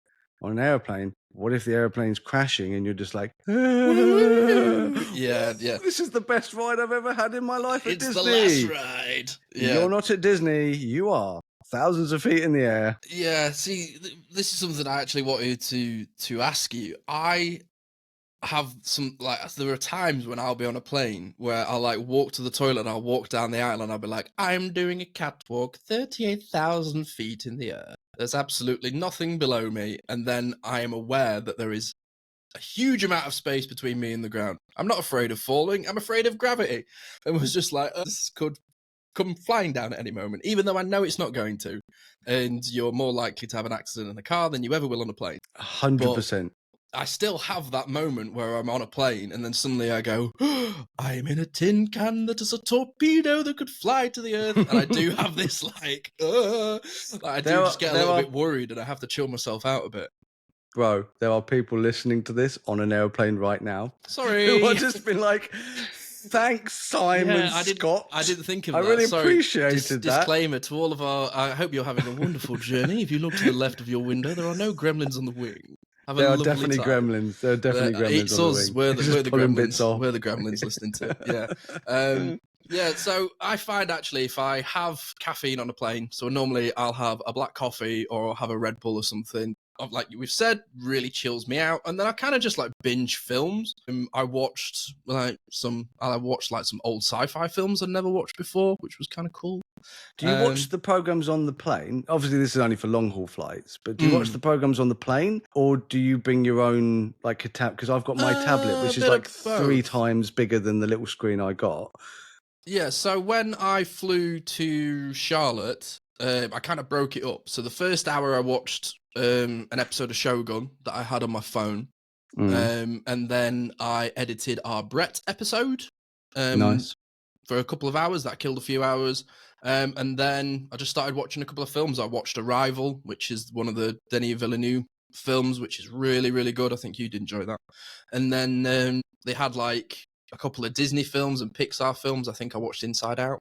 on an airplane? What if the airplane's crashing and you're just like, yeah, this is the best ride I've ever had in my life at Disney. It's the last ride. Yeah. You're not at Disney. You are thousands of feet in the air. Yeah. See, this is something I actually wanted to ask you. I have there are times when I'll be on a plane where I'll like walk to the toilet and I'll walk down the aisle and I'll be like, I'm doing a catwalk 38,000 feet in the air. There's absolutely nothing below me. And then I am aware that there is a huge amount of space between me and the ground. I'm not afraid of falling. I'm afraid of gravity. And was just like, this could come flying down at any moment, even though I know it's not going to. And you're more likely to have an accident in a car than you ever will on a plane. 100%. I still have that moment where I'm on a plane and then suddenly I go, I'm in a tin can that is a torpedo that could fly to the earth. And I do have this I do just get a little bit worried and I have to chill myself out a bit. Bro, there are people listening to this on an airplane right now. Sorry. Who have just been like, thanks, Simon Scott. I didn't think of that. I really appreciated that. Disclaimer to all of I hope you're having a wonderful journey. If you look to the left of your window, there are no gremlins on the wing. There are definitely gremlins. There are definitely gremlins. It's us. We're the gremlins. We're the gremlins listening to it. Yeah. So I find actually if I have caffeine on a plane, so normally I'll have a black coffee or I'll have a Red Bull or something. Like we've said, really chills me out, and then I kind of just like binge films. I watched some old sci-fi films I'd never watched before, which was kind of cool. Do you watch the programs on the plane? Obviously, this is only for long haul flights, but do you watch the programs on the plane, or do you bring your own like a tab? Because I've got my tablet, which is like 3 times bigger than the little screen I got. Yeah. So when I flew to Charlotte, I kind of broke it up. So the first hour I watched an episode of Shogun that I had on my phone, and then I edited our Brett episode. Nice. For a couple of hours. That killed a few hours. And then I just started watching a couple of films. I watched Arrival, which is one of the Denis Villeneuve films, which is really, really good. I think you'd enjoy that. And then they had like a couple of Disney films and Pixar films. I think I watched Inside Out.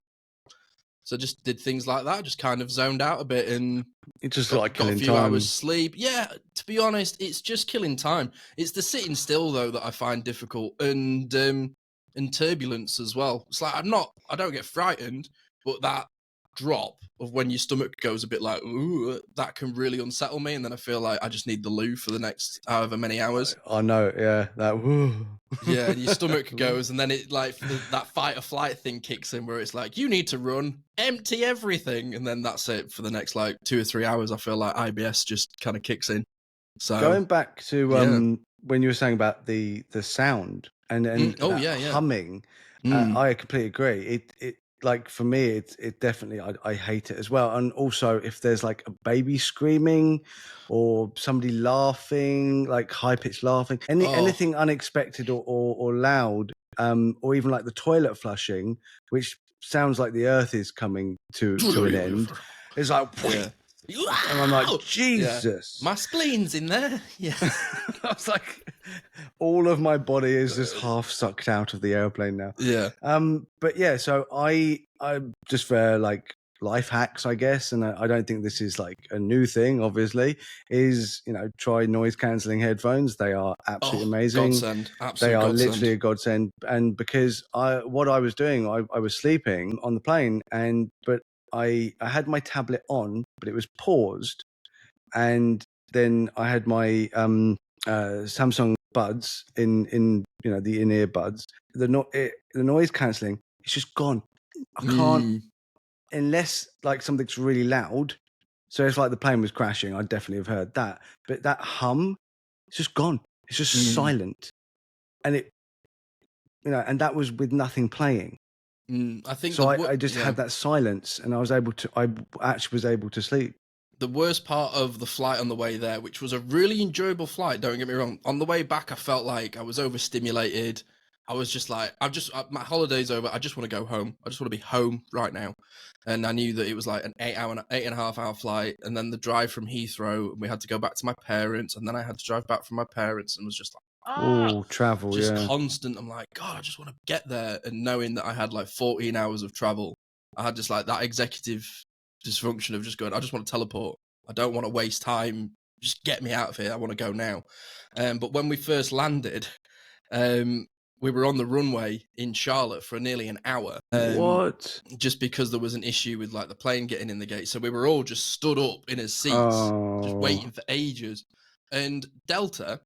So I just did things like that, just kind of zoned out a bit and It just got, like got a killing few time. hours sleep. Yeah, to be honest, it's just killing time. It's the sitting still though that I find difficult, and turbulence as well. It's like I don't get frightened, but that drop of when your stomach goes a bit like, ooh, that can really unsettle me, and then I feel like I just need the loo for the next however many hours. I know, yeah, that. Woo. Yeah, and your stomach goes, and then it like that fight or flight thing kicks in, where it's like you need to run, empty everything, and then that's it for the next like 2 or 3 hours. I feel like IBS just kind of kicks in. So Going back to yeah. when you were saying about the sound and Oh that yeah, yeah. humming, I completely agree. It like for me, it definitely I hate it as well. And also, if there's like a baby screaming or somebody laughing, like high pitched laughing, Oh, anything unexpected or loud, or even like the toilet flushing, which sounds like the earth is coming to an end. It's like, yeah. and I'm like, Yeah. Jesus. My spleen's in there. Yeah. I was like, all of my body is just half sucked out of the airplane now. Yeah. But yeah, so I just for like life hacks, I guess, and I don't think this is like a new thing. Obviously, is try noise cancelling headphones. They are absolutely amazing. Godsend. They Absolute are godsend. literally a godsend. And because what I was doing, I was sleeping on the plane, but I had my tablet on, but it was paused, and then I had my Samsung buds in the in-ear buds. The noise cancelling, it's just gone. I can't unless like something's really loud. So if like the plane was crashing, I'd definitely have heard that. But that hum, it's just gone. It's just silent, and and that was with nothing playing. I think So I just had that silence, and I actually was able to sleep. The worst part of the flight on the way there, which was a really enjoyable flight, don't get me wrong. On the way back, I felt like I was overstimulated. I was just like, my holiday's over. I just want to go home. I just want to be home right now. And I knew that it was like an 8.5 hour flight. And then the drive from Heathrow, and we had to go back to my parents. And then I had to drive back from my parents, and was just like, Travel, just yeah. constant. I'm like, God, I just want to get there. And knowing that I had like 14 hours of travel, I had just like that executive dysfunction of just going, I just want to teleport. I don't want to waste time. Just get me out of here. I want to go now. But when we first landed, we were on the runway in Charlotte for nearly an hour. What? Just because there was an issue with like the plane getting in the gate. So we were all just stood up in our seats, just waiting for ages. And Delta,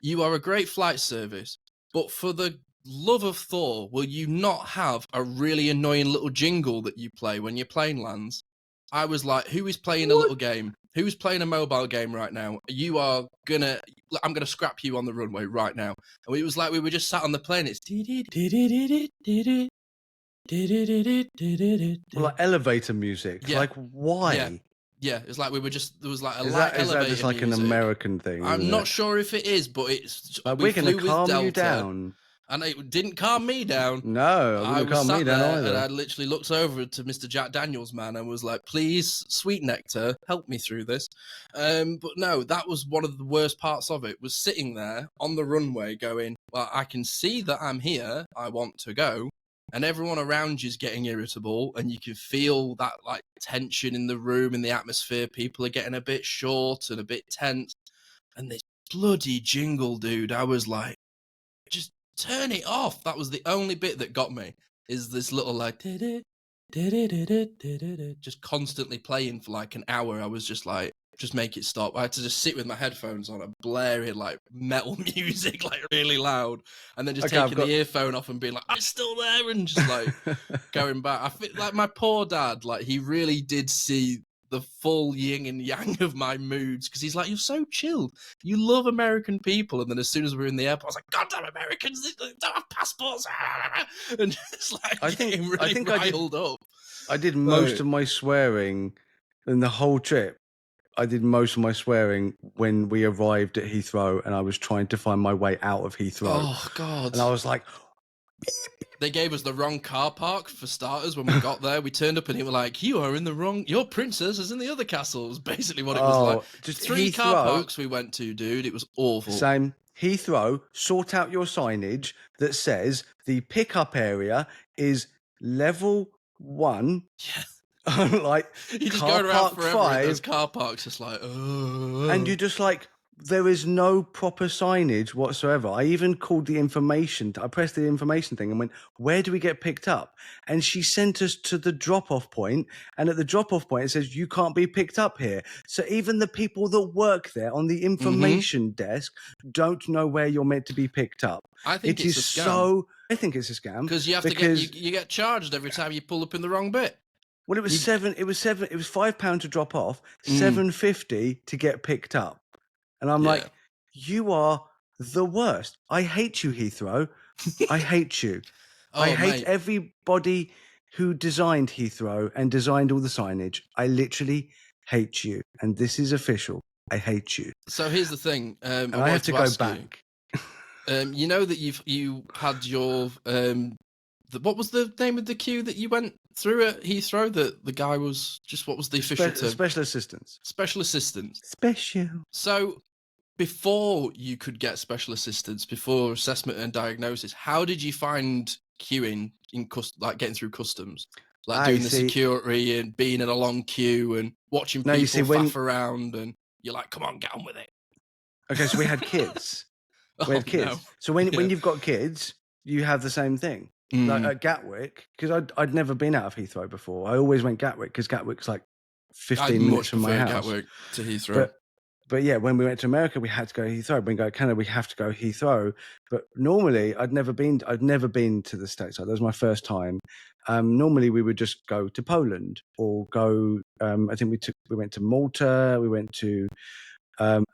you are a great flight service, but for the love of Thor, will you not have a really annoying little jingle that you play when your plane lands? I was like, who is playing a little game? Who's playing a mobile game right now? I'm gonna scrap you on the runway right now. And it was like we were just sat on the plane. It's like elevator music. Yeah. Like why? Yeah, it was like there was like a Is light that elevator just like music. an American thing? I'm not sure if it is, but it's like, we we're going to flew with calm Delta, you down. and it didn't calm me down. No, I it was calm sat me down there, either. and I literally looked over to Mr. Jack Daniels, man, and was like, "Please, sweet nectar, help me through this." But no, that was one of the worst parts of it. Was sitting there on the runway, going, "Well, I can see that I'm here. I want to go." And everyone around you is getting irritable, and you can feel that like tension in the room, in the atmosphere. People are getting a bit short and a bit tense. And this bloody jingle, dude, I was like, just turn it off. That was the only bit that got me, is this little like just constantly playing for like an hour. I was just like, just make it stop. I had to just sit with my headphones on and blaring like metal music, like really loud, and then just taking the earphone off and being like, I'm still there, and just like going back. I feel like my poor dad, like he really did see the full yin and yang of my moods, because he's like, you're so chilled, you love American people, and then as soon as we were in the airport, I was like, goddamn Americans, they don't have passports, and just like getting really riled up. I did most of my swearing in the whole trip. I did most of my swearing when we arrived at Heathrow, and I was trying to find my way out of Heathrow. Oh God! And I was like, They gave us the wrong car park for starters when we got there. We turned up and they were like, "You are in the wrong. Your princess is in the other castle." Was basically what it was like. Just 3 car Heathrow. parks we went to, dude. It was awful. Same. Heathrow, sort out your signage that says the pickup area is level 1. Yeah. Like You just car going around park forever in those 5, car parks, just like, and you're just like, there is no proper signage whatsoever. I even called the information. I pressed the information thing and went, where do we get picked up? And she sent us to the drop-off point. And at the drop-off point, it says, you can't be picked up here. So even the people that work there on the information desk don't know where you're meant to be picked up. I think it's a scam. I think it's a scam. Because you have to you get charged every time you pull up in the wrong bit. Well, it was £5 to drop off, £7.50 to get picked up. And I'm like, you are the worst. I hate you, Heathrow. I hate you. I hate everybody who designed Heathrow and designed all the signage. I literally hate you. And this is official. I hate you. So here's the thing. And I have to go back. You know that you had your what was the name of the queue that you went through at Heathrow? That the guy was just, what was the official term? Special assistance. Special assistance. Special. So before you could get special assistance, before assessment and diagnosis, how did you find queuing in like getting through customs? Like doing the security and being in a long queue and watching people faff around, and you're like, come on, get on with it. Okay, so we had kids. We had kids. No. So when you've got kids, you have the same thing. Like at Gatwick, because I'd never been out of Heathrow before. I always went Gatwick because Gatwick's like 15 minutes from my house. Gatwick to Heathrow. But yeah, when we went to America, we had to go Heathrow. When we go to Canada, we have to go Heathrow. But normally, I'd never been to the States. That was my first time. Normally, we would just go to Poland or go. I think we went to Malta. We went to one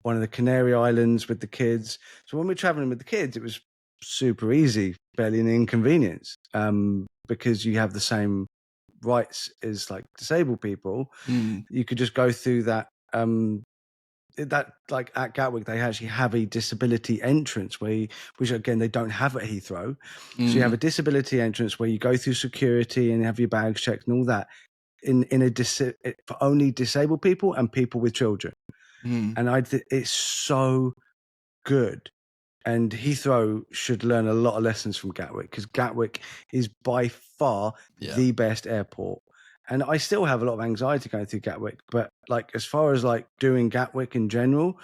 of the Canary Islands with the kids. So when we're traveling with the kids, it was super easy, barely an inconvenience, because you have the same rights as like disabled people. You could just go through that like at Gatwick they actually have a disability entrance which again they don't have at Heathrow. So you have a disability entrance where you go through security and have your bags checked and all that for only disabled people and people with children. And it's so good. And Heathrow should learn a lot of lessons from Gatwick, because Gatwick is by far the best airport. And I still have a lot of anxiety going through Gatwick. But like as far as like doing Gatwick in general,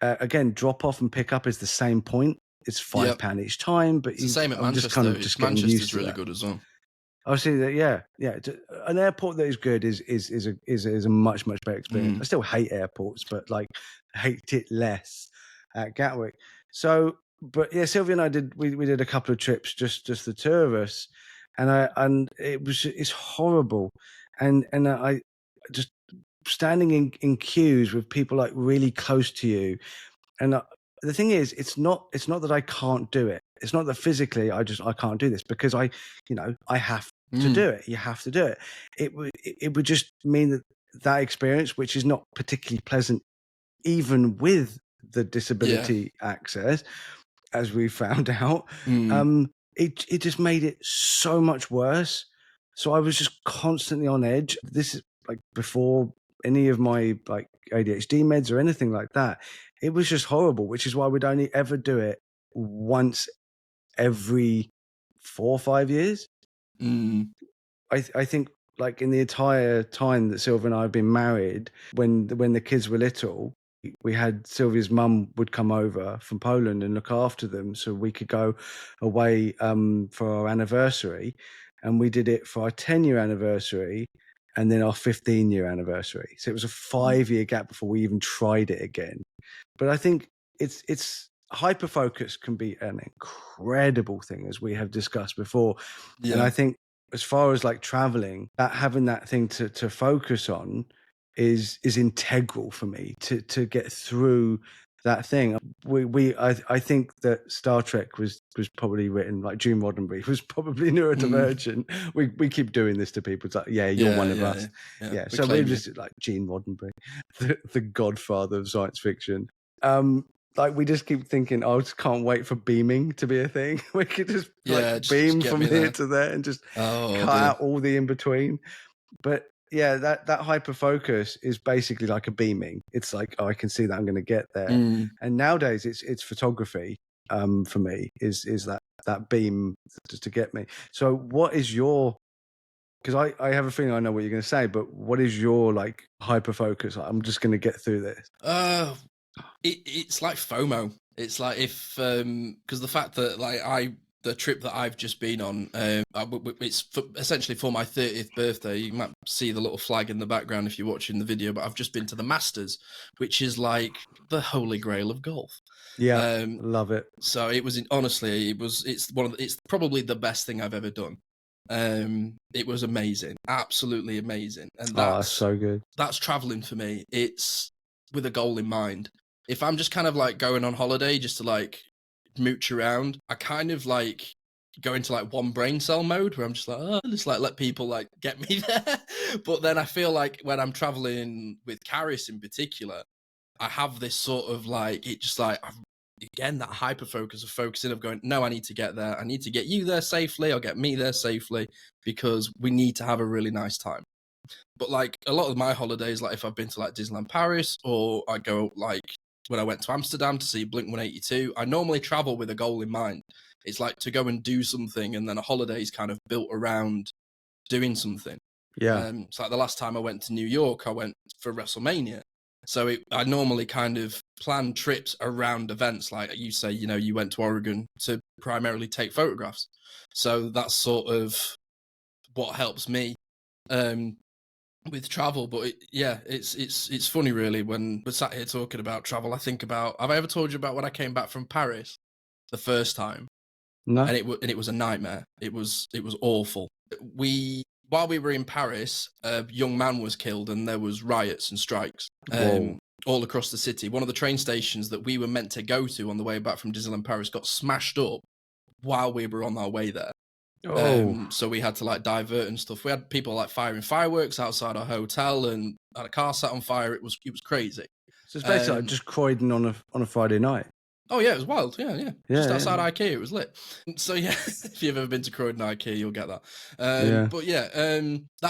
again, drop off and pick up is the same point. It's £5 each time. But it's the same at Manchester. Just kind of just getting used to really that. good as well. Obviously, yeah. An airport that is good is a much better experience. I still hate airports, but like hate it less at Gatwick. So, but yeah, Sylvia and I did a couple of trips, just the two of us, and it's horrible, and I just standing in queues with people like really close to you, and the thing is, it's not that I can't do it. It's not that physically I can't do this, because I have to do it. You have to do it. It would just mean that experience, which is not particularly pleasant, even with the disability access, as we found out, it just made it so much worse. So I was just constantly on edge. This is like before any of my like ADHD meds or anything like that. It was just horrible, which is why we'd only ever do it once every 4 or 5 years. I think like in the entire time that Sylvia and I have been married, when the kids were little, we had Sylvia's mum would come over from Poland and look after them so we could go away for our anniversary. And we did it for our 10-year anniversary and then our 15-year anniversary. So it was a 5-year gap before we even tried it again. But I think it's hyperfocus can be an incredible thing, as we have discussed before. And I think as far as like traveling, having that thing to focus on is integral for me to get through that thing. I think that Star Trek was probably written, like Gene Roddenberry was probably neurodivergent. We keep doing this to people. It's like, you're one of us. Yeah. So we're just like Gene Roddenberry, the godfather of science fiction. like, we just keep thinking, "Oh, I just can't wait for beaming to be a thing." We could just, like, Yeah, just beam get from me here there. to there and just Oh cut dear. out all the in between. But yeah, that hyper focus is basically like a beaming. It's like, oh, I can see that I'm going to get there. Mm. And nowadays, it's photography. For me, is that beam just to get me. So, what is your? Because I have a feeling I know what you're going to say, but what is your like hyper focus? I'm just going to get through this. It's like FOMO. It's like if because the fact that like the trip that I've just been on, it's essentially for my 30th birthday. You might see the little flag in the background if you're watching the video, but I've just been to the Masters, which is like the holy grail of golf. Yeah, love it. So it was honestly, it's probably the best thing I've ever done. It was amazing, absolutely amazing, and Oh, so good. that's traveling for me. It's with a goal in mind. If I'm just kind of like going on holiday just to like mooch around, I kind of like go into like one brain cell mode where I'm just like, oh, just like let people like get me there. But then I feel like when I'm traveling with Caris in particular, I have this sort of like, it just like, again, that hyper focus of focusing of going, no, I need to get there. I need to get you there safely. I'll get me there safely because we need to have a really nice time. But like a lot of my holidays, like if I've been to like Disneyland Paris or I go like when I went to Amsterdam to see Blink 182, I normally travel with a goal in mind. It's like to go and do something, and then a holiday is kind of built around doing something. Yeah. It's like the last time I went to New York, I went for WrestleMania. So I normally kind of plan trips around events. Like you say, you know, you went to Oregon to primarily take photographs. So that's sort of what helps me with travel. But it's funny really when we're sat here talking about travel. I think about, have I ever told you about when I came back from Paris the first time? No. And it was a nightmare. It was awful. While we were in Paris, a young man was killed and there was riots and strikes all across the city. One of the train stations that we were meant to go to on the way back from Disneyland Paris got smashed up while we were on our way there. So we had to like divert and stuff. We had people like firing fireworks outside our hotel and had a car set on fire. It was crazy. So it's basically like just Croydon on a Friday night. Oh yeah, it was wild. Yeah. Just outside IKEA, it was lit. So yeah, if you've ever been to Croydon IKEA, you'll get that. But yeah,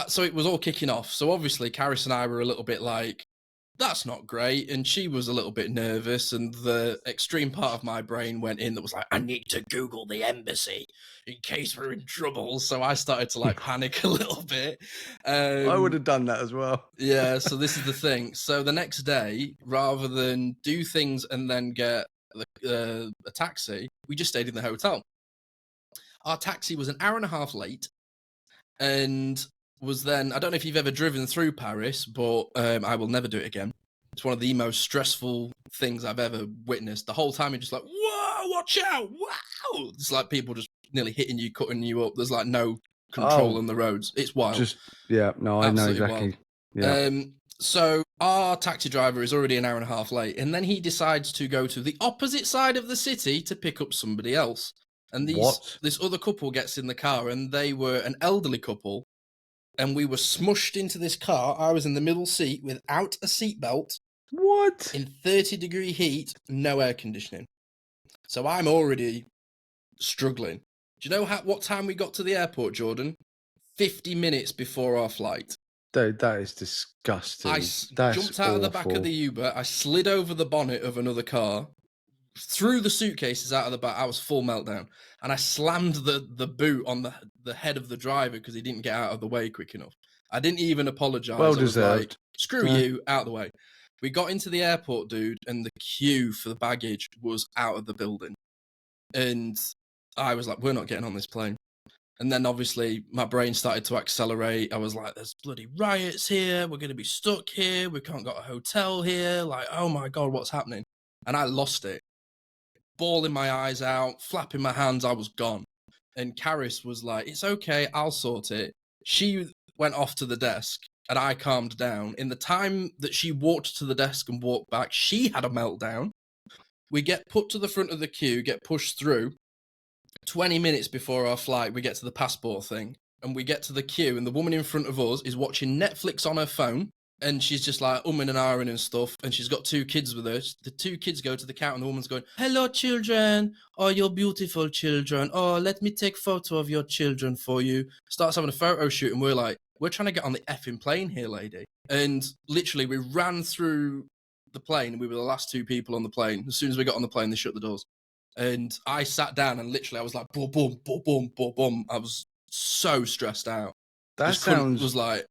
so it was all kicking off. So obviously, Caris and I were a little bit like, that's not great, and she was a little bit nervous. And the extreme part of my brain went in that was like, I need to Google the embassy in case we're in trouble. So I started to like panic a little bit. I would have done that as well. Yeah. So this is the thing. So the next day, rather than do things and then get a taxi, we just stayed in the hotel. Our taxi was an hour and a half late and was then, I don't know if you've ever driven through Paris, but I will never do it again. It's one of the most stressful things I've ever witnessed. The whole time you're just like, whoa, watch out, wow. It's like people just nearly hitting you, cutting you up. There's like no control on the roads. It's wild. I know exactly. Yeah. So our taxi driver is already an hour and a half late, and then he decides to go to the opposite side of the city to pick up somebody else. And this other couple gets in the car, and they were an elderly couple, and we were smushed into this car. I was in the middle seat without a seatbelt. What? In 30-degree heat, no air conditioning. So I'm already struggling. Do you know what time we got to the airport, Jordan? 50 minutes before our flight. Dude, that is disgusting. I jumped out of the back of the Uber. I slid over the bonnet of another car, threw the suitcases out of the back. I was full meltdown. And I slammed the boot on the head of the driver because he didn't get out of the way quick enough. I didn't even apologize. Well I was deserved. like, screw you, out of the way. We got into the airport, dude, and the queue for the baggage was out of the building. And I was like, we're not getting on this plane. And then obviously my brain started to accelerate. I was like, there's bloody riots here. We're going to be stuck here. We can't got a hotel here. Like, oh my God, what's happening? And I lost it. Bawling my eyes out, flapping my hands. I was gone. And Caris was like, it's okay. I'll sort it. She went off to the desk and I calmed down. In the time that she walked to the desk and walked back, she had a meltdown. We get put to the front of the queue, get pushed through. 20 minutes before our flight, we get to the passport thing and we get to the queue and the woman in front of us is watching Netflix on her phone And she's just like umming and ahhing and stuff. And she's got 2 kids with her. The 2 kids go to the counter and the woman's going, "Hello, children. Oh, you're beautiful children. Oh, let me take photo of your children for you." Starts having a photo shoot. And we're like, we're trying to get on the effing plane here, lady. And literally we ran through the plane. We were the last 2 people on the plane. As soon as we got on the plane, they shut the doors. And I sat down and literally I was like, boom, boom, boom, boom, boom, boom. I was so stressed out. That sounds like,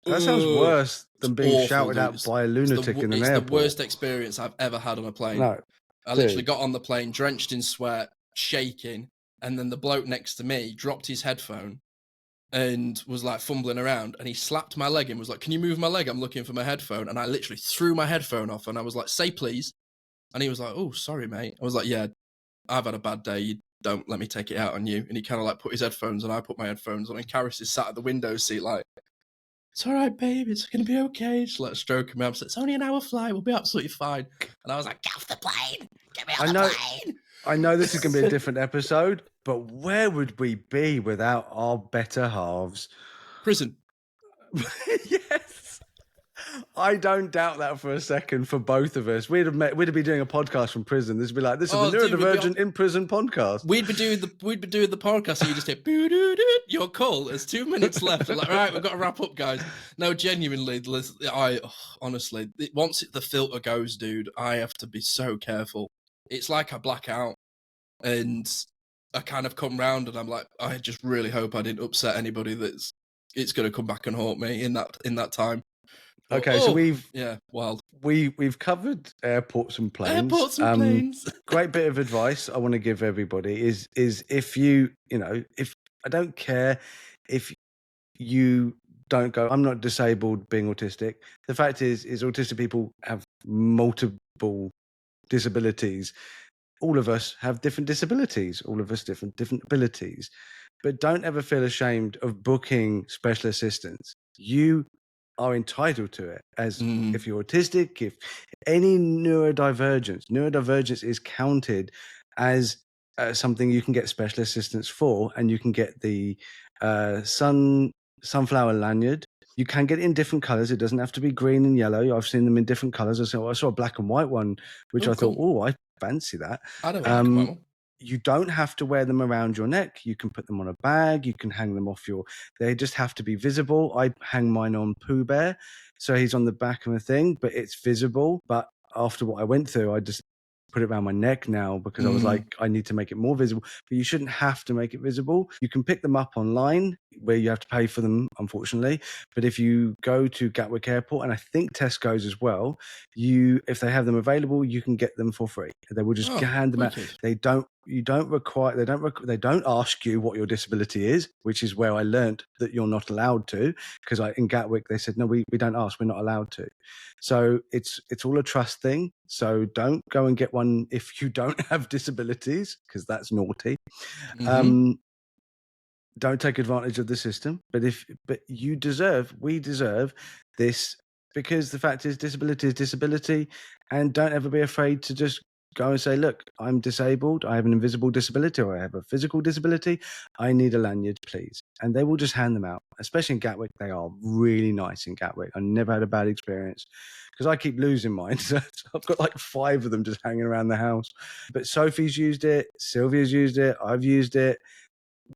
that sounds worse than being awful, shouted dude. at by a lunatic in an It's airport. the worst experience I've ever had on a plane. No, I literally got on the plane, drenched in sweat, shaking, and then the bloke next to me dropped his headphone and was like fumbling around, and he slapped my leg and was like, "Can you move my leg? I'm looking for my headphone." And I literally threw my headphone off, and I was like, "Say please." And he was like, "Oh, sorry, mate." I was like, "Yeah, I've had a bad day. You don't let me take it out on you." And he kind of like put his headphones on, I put my headphones on, and Karis is sat at the window seat like, "It's all right, babe. It's going to be okay." Just like stroking me. I said, "It's only an hour flight. We'll be absolutely fine." And I was like, "Get off the plane. Get me off the plane." I know this is going to be a different episode, but where would we be without our better halves? Prison. Yes. I don't doubt that for a second for both of us. We'd have been doing a podcast from prison. This would be like, this is the Neurodivergent in Prison podcast. We'd be doing the podcast, and you just hit your call. There's 2 minutes left. We're like, right, we've got to wrap up, guys. No, genuinely, honestly, once the filter goes, dude, I have to be so careful. It's like I black out, and I kind of come round, and I'm like, I just really hope I didn't upset anybody it's going to come back and haunt me in that time. Okay, so we've covered airports and planes. Great bit of advice I want to give everybody is if if I don't care if you don't go, I'm not disabled being autistic. The fact is autistic people have multiple disabilities. All of us have different disabilities. All of us different abilities. But don't ever feel ashamed of booking special assistance. You are entitled to it, as if you're autistic, if any neurodivergence is counted as something you can get special assistance for, and you can get the sunflower lanyard. You can get it in different colors. It doesn't have to be green and yellow. I've seen them in different colors. I saw a black and white one, which I thought, I fancy that. I don't like one. You don't have to wear them around your neck. You can put them on a bag. You can hang them off they just have to be visible. I hang mine on Pooh Bear. So he's on the back of a thing, but it's visible. But after what I went through, I just put it around my neck now because I was like, I need to make it more visible. But you shouldn't have to make it visible. You can pick them up online where you have to pay for them, unfortunately. But if you go to Gatwick Airport, and I think Tesco's as well, if they have them available, you can get them for free. They will just hand them out. They don't ask you what your disability is, which is where I learned that you're not allowed to, because in Gatwick they said, no, we don't ask, we're not allowed to. So it's all a trust thing. So don't go and get one if you don't have disabilities, because that's naughty. Don't take advantage of the system. But we deserve this, because the fact is disability is disability, and don't ever be afraid to just go and say, look, I'm disabled. I have an invisible disability, or I have a physical disability. I need a lanyard, please. And they will just hand them out, especially in Gatwick. They are really nice in Gatwick. I never had a bad experience because I keep losing mine. So I've got like 5 of them just hanging around the house. But Sophie's used it. Sylvia's used it. I've used it.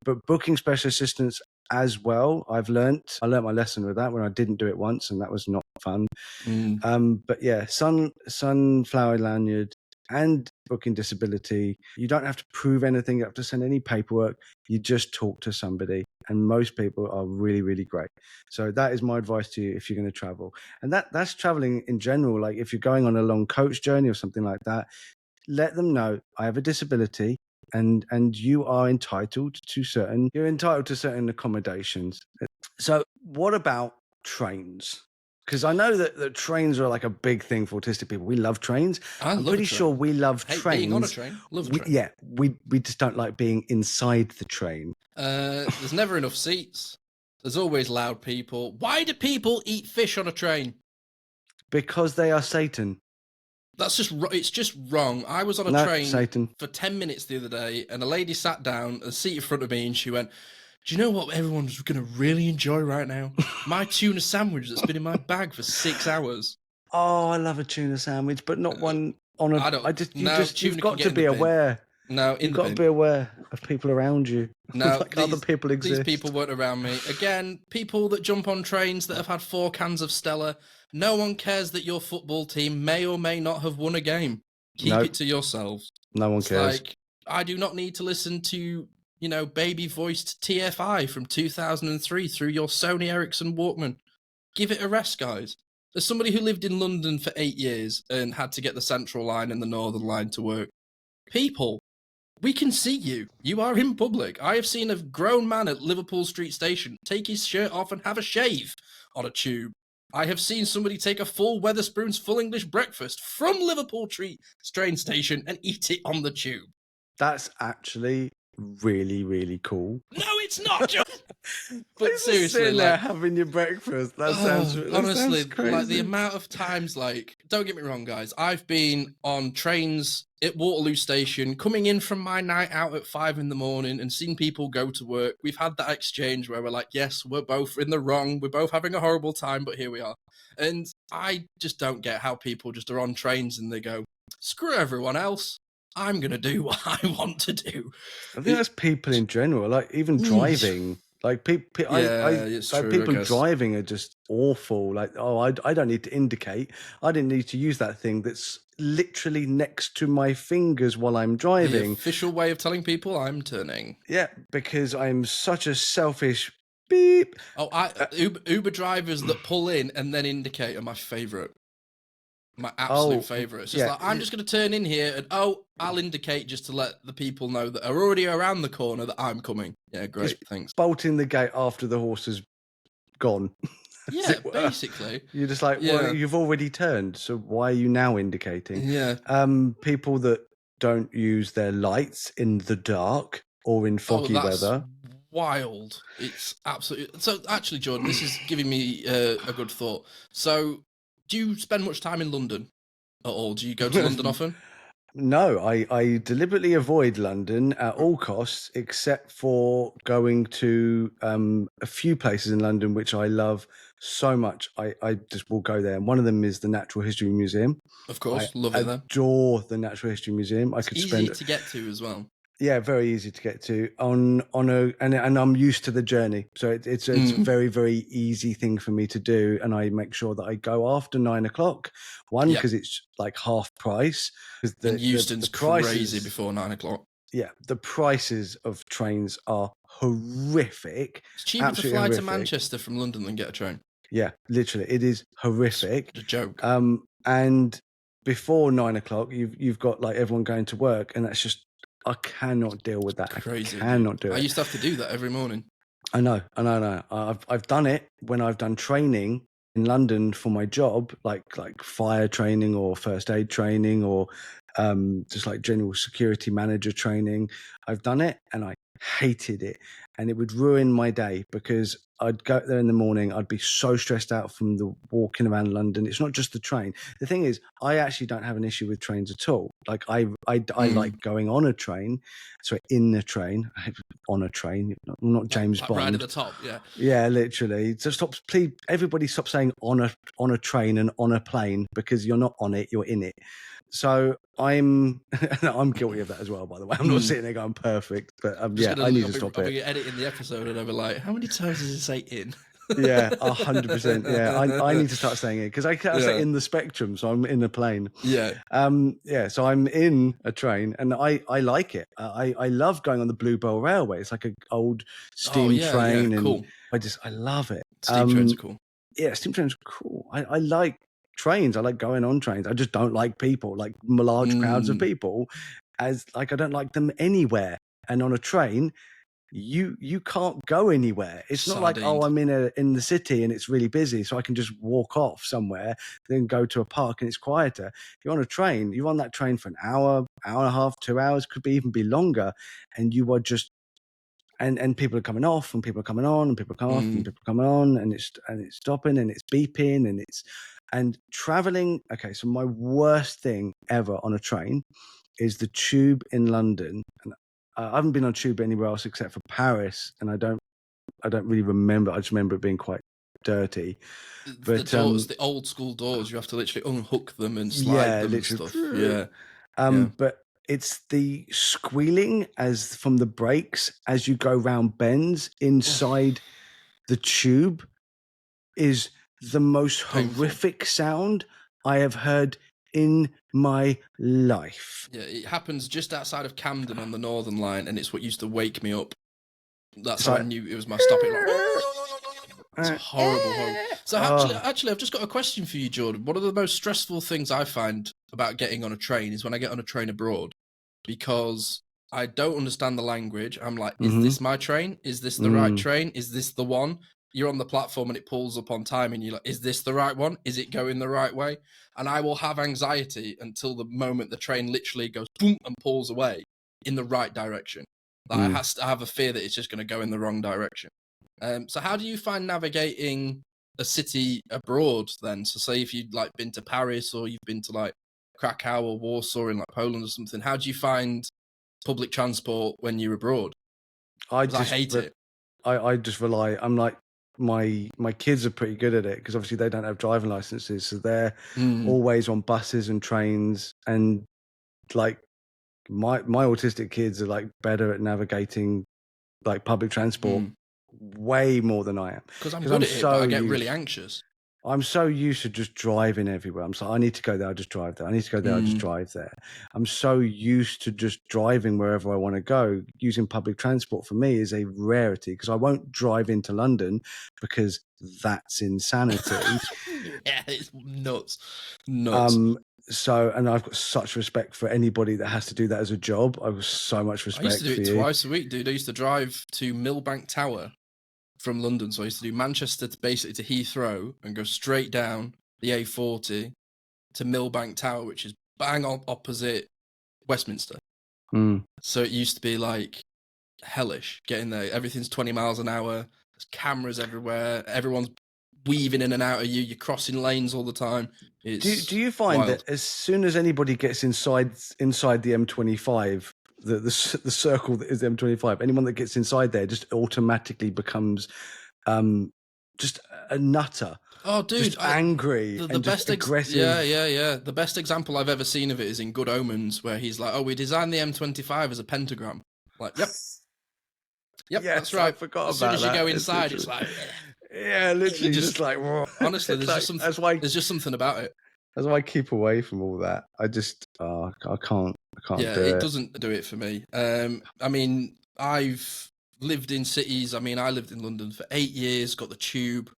But booking special assistance as well, I learned my lesson with that when I didn't do it once, and that was not fun. But yeah, sunflower lanyard and booking disability. You don't have to prove anything. You don't have to send any paperwork. You just talk to somebody, and most people are really, really great. So that is my advice to you if you're going to travel. And that's traveling in general. Like if you're going on a long coach journey or something like that, let them know I have a disability. And you are entitled to certain accommodations. So what about trains? Because I know that trains are like a big thing for autistic people. We love trains. I'm pretty sure we love trains. Being on a train. Love a train. Yeah, we just don't like being inside the train. There's never enough seats. There's always loud people. Why do people eat fish on a train? Because they are Satan. It's just wrong. I was on a train for 10 minutes the other day, and a lady sat down, a seat in front of me, and she went, Do you know what everyone's going to really enjoy right now? My tuna sandwich that's been in my bag for 6 hours. Oh, I love a tuna sandwich, but not one on a. I don't. Now You've tuna can got get to in the be bin. aware. Now in You've the got to bin. be aware of people around you. Now, Like other people exist. These people weren't around me. Again, people that jump on trains that have had 4 cans of Stella. No one cares that your football team may or may not have won a game. Keep it to yourselves. No one It's cares. like, I do not need to listen to, baby-voiced TFI from 2003 through your Sony Ericsson Walkman. Give it a rest, guys. As somebody who lived in London for 8 years and had to get the Central Line and the Northern Line to work, people, we can see you. You are in public. I have seen a grown man at Liverpool Street Station take his shirt off and have a shave on a tube. I have seen somebody take a full Wetherspoons full English breakfast from Liverpool train station and eat it on the tube. That's actually really, really cool. No, it's not, John. But Just seriously, sitting there having your breakfast. That sounds honestly, crazy. like the amount of times, don't get me wrong, guys. I've been on trains at Waterloo Station, coming in from my night out at 5 a.m. and seen people go to work. We've had that exchange where we're like, yes, we're both in the wrong. We're both having a horrible time, but here we are. And I just don't get how people just are on trains and they go, screw everyone else. I'm going to do what I want to do. I think that's people in general, like even driving. Like people, it's like true, people I guess. driving are just awful. Like, oh, I don't need to indicate. I didn't need to use that thing that's literally next to my fingers while I'm driving. The official way of telling people I'm turning. Yeah, because I'm such a selfish beep. Oh, Uber drivers that pull in and then indicate are my favourite. My absolute favourite. It's just like, I'm just going to turn in here and, I'll indicate just to let the people know that are already around the corner that I'm coming. Yeah, great, thanks. Bolting the gate after the horse has gone. Yeah, basically. You're just like, well, you've already turned, so why are you now indicating? Yeah. People that don't use their lights in the dark or in foggy weather. Wild. It's absolutely... So, actually, Jordan, this is giving me a good thought. So, do you spend much time in London at all? Do you go to London often? No, I deliberately avoid London at all costs, except for going to a few places in London which I love so much. I just will go there. And one of them is the Natural History Museum. Of course, love it there. Adore the Natural History Museum. It's easy to get to as well. Yeah, very easy to get to and I'm used to the journey, so it's a very, very easy thing for me to do, and I make sure that I go after 9 o'clock. One, because it's like half price. And Euston's crazy before 9 o'clock. Yeah, the prices of trains are horrific. It's cheaper to fly to Manchester from London than get a train. Yeah, literally, it is horrific. It's a joke. And before 9 o'clock, you've got like everyone going to work, and that's just. I cannot deal with that. Crazy. I cannot do it. I used to have to do that every morning. I know. I've done it when I've done training in London for my job, like fire training or first aid training or just like general security manager training. I've done it and I hated it, and it would ruin my day because I'd go there in the morning. I'd be so stressed out from the walking around London. It's not just the train. The thing is, I actually don't have an issue with trains at all. Like I like going on a train. So in the train, on a train, not James Bond. Right at the top, yeah. Yeah, literally. So please, everybody stop saying on a train and on a plane, because you're not on it, you're in it. So I'm guilty of that as well, by the way. I'm not sitting there going perfect, but I need to stop it. I'll be editing the episode and I'll be like, how many times does it say in? Yeah, 100%. Yeah, I need to start saying it because I can't say in the spectrum, so I'm in a plane. Yeah. So I'm in a train and I like it. I love going on the Bluebell Railway. It's like an old steam train, and cool. I love it. Steam trains are cool. Yeah, steam trains are cool. I like trains. I like going on trains. I just don't like people, like large crowds of people, as like I don't like them anywhere. And on a train, you can't go anywhere. It's not like, oh, I'm in the city and it's really busy, so I can just walk off somewhere, then go to a park and it's quieter. If you're on a train, you're on that train for an hour, hour and a half, 2 hours, could even be longer, and you are just and people are coming off and people are coming on and people come off and people are coming on, and it's stopping and it's beeping and traveling. Okay, so my worst thing ever on a train is the tube in London. And I haven't been on tube anywhere else except for Paris, and I don't I don't really remember. I just remember it being quite dirty. The doors, the old school doors, you have to literally unhook them and slide them and literally. stuff. Yeah. But it's the squealing as from the brakes as you go round bends inside the tube is the most horrific sound I have heard in my life. Yeah, it happens just outside of Camden on the Northern Line, and it's what used to wake me up. That's how I knew it was my stopping. It's horrible. So actually, I've just got a question for you, Jordan. One of the most stressful things I find about getting on a train is when I get on a train abroad, because I don't understand the language. I'm like, is this my train? Is this the right train? Is this the one? You're on the platform and it pulls up on time and you're like, is this the right one? Is it going the right way? And I will have anxiety until the moment the train literally goes boom and pulls away in the right direction. Like I have a fear that it's just going to go in the wrong direction. So how do you find navigating a city abroad then? So say if you've like been to Paris or you've been to like Krakow or Warsaw in like Poland or something, how do you find public transport when you're abroad? I hate it. I just rely. I'm like, my kids are pretty good at it because obviously they don't have driving licenses, so they're always on buses and trains, and like my autistic kids are like better at navigating like public transport way more than I am. Because I'm good at it, but I get really anxious. I'm so used to just driving everywhere. I'm so I need to go there, I'll just drive there. I need to go there, I'll just drive there. I'm so used to just driving wherever I want to go. Using public transport for me is a rarity because I won't drive into London because that's insanity. Yeah, it's nuts. So, and I've got such respect for anybody that has to do that as a job. I've got so much respect for you. I used to do it twice a week, dude. I used to drive to Millbank Tower from London. So I used to do Manchester to basically to Heathrow and go straight down the A40 to Millbank Tower, which is bang on opposite Westminster. So it used to be like hellish getting there. Everything's 20 miles an hour. There's cameras everywhere. Everyone's weaving in and out of you. You're crossing lanes all the time. Do you find that as soon as anybody gets inside the M25, the circle that is the M25, anyone that gets inside there just automatically becomes just a nutter? Oh, dude, just angry and just aggressive. Yeah. The best example I've ever seen of it is in Good Omens, where he's like, "Oh, we designed the M25 as a pentagram." Like, yep, yes, that's right. I forgot about that. As soon as you go inside, it's like, yeah, literally just like, whoa. Honestly, there's just something about it. That's why I keep away from all that. I just, I can't do it. It doesn't do it for me. I mean, I've lived in cities. I mean, I lived in London for 8 years, got the tube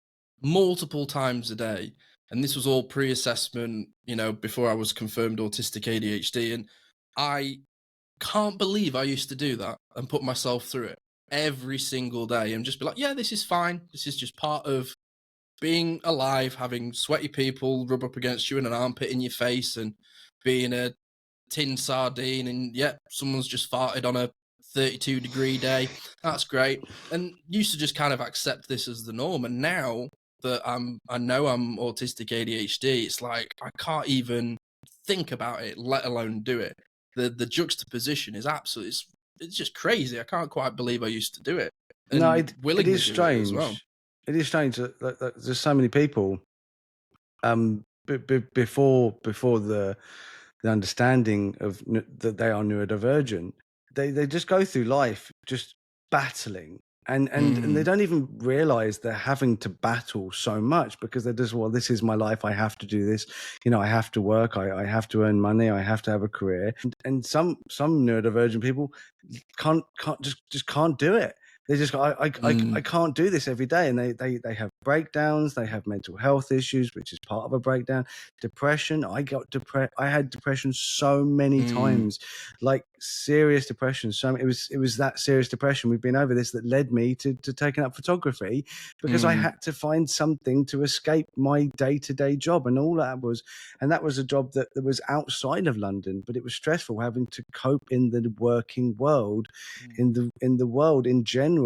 multiple times a day. And this was all pre-assessment, before I was confirmed autistic ADHD. And I can't believe I used to do that and put myself through it every single day and just be like, yeah, this is fine. This is just part of being alive, having sweaty people rub up against you and an armpit in your face and being a tin sardine and someone's just farted on a 32-degree day. That's great. And used to just kind of accept this as the norm. And now that I know I'm autistic ADHD, it's like I can't even think about it, let alone do it. The juxtaposition is absolutely, it's just crazy. I can't quite believe I used to do it. And no, it is strange. As well. It is strange that there's so many people before the understanding of that they are neurodivergent. They just go through life just battling and they don't even realize they're having to battle so much because they're just, well, this is my life. I have to do this. I have to work. I have to earn money. I have to have a career. And some neurodivergent people just can't do it. They just I can't do this every day, and they have breakdowns. They have mental health issues, which is part of a breakdown. Depression. I had depression so many times, like serious depression. So it was that serious depression. We've been over this that led me to taking up photography because I had to find something to escape my day-to-day job, and all that was a job that was outside of London, but it was stressful having to cope in the working world, in the world in general.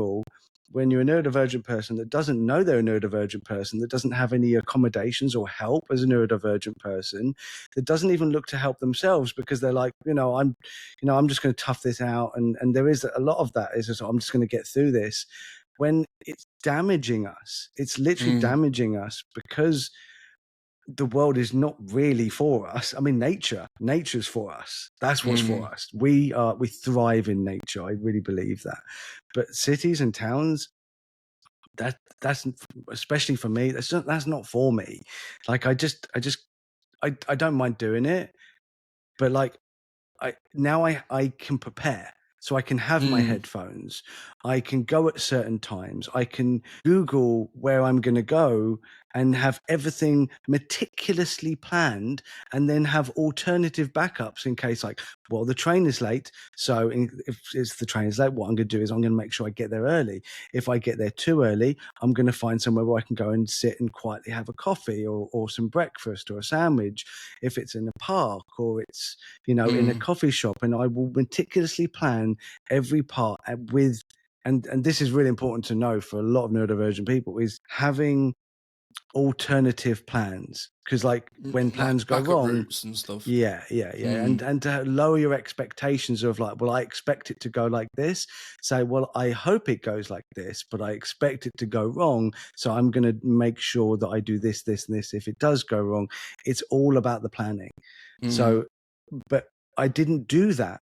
When you're a neurodivergent person that doesn't know they're a neurodivergent person, that doesn't have any accommodations or help as a neurodivergent person, that doesn't even look to help themselves because they're like, I'm just going to tough this out. And there is a lot of that is just, I'm just going to get through this. when it's damaging us. It's literally damaging us because the world is not really for us. I mean, nature's for us. That's what's for us. We thrive in nature. I really believe that. But cities and towns, that's especially for me, that's not for me. Like, I don't mind doing it, but like, I can prepare. So I can have my headphones. I can go at certain times. I can Google where I'm going to go and have everything meticulously planned, and then have alternative backups in case, like, well, the train is late. So if the train is late, what I'm going to do is I'm going to make sure I get there early. If I get there too early, I'm going to find somewhere where I can go and sit and quietly have a coffee or some breakfast or a sandwich. If it's in a park or it's, in a coffee shop, and I will meticulously plan every part with, and this is really important to know for a lot of neurodivergent people, is having alternative plans, because like when plans like go backup wrong, routes and stuff. and to lower your expectations of like, well, I expect it to go like this. Say, well, I hope it goes like this, but I expect it to go wrong, so I'm going to make sure that I do this, this, and this if it does go wrong. It's all about the planning. So, but I didn't do that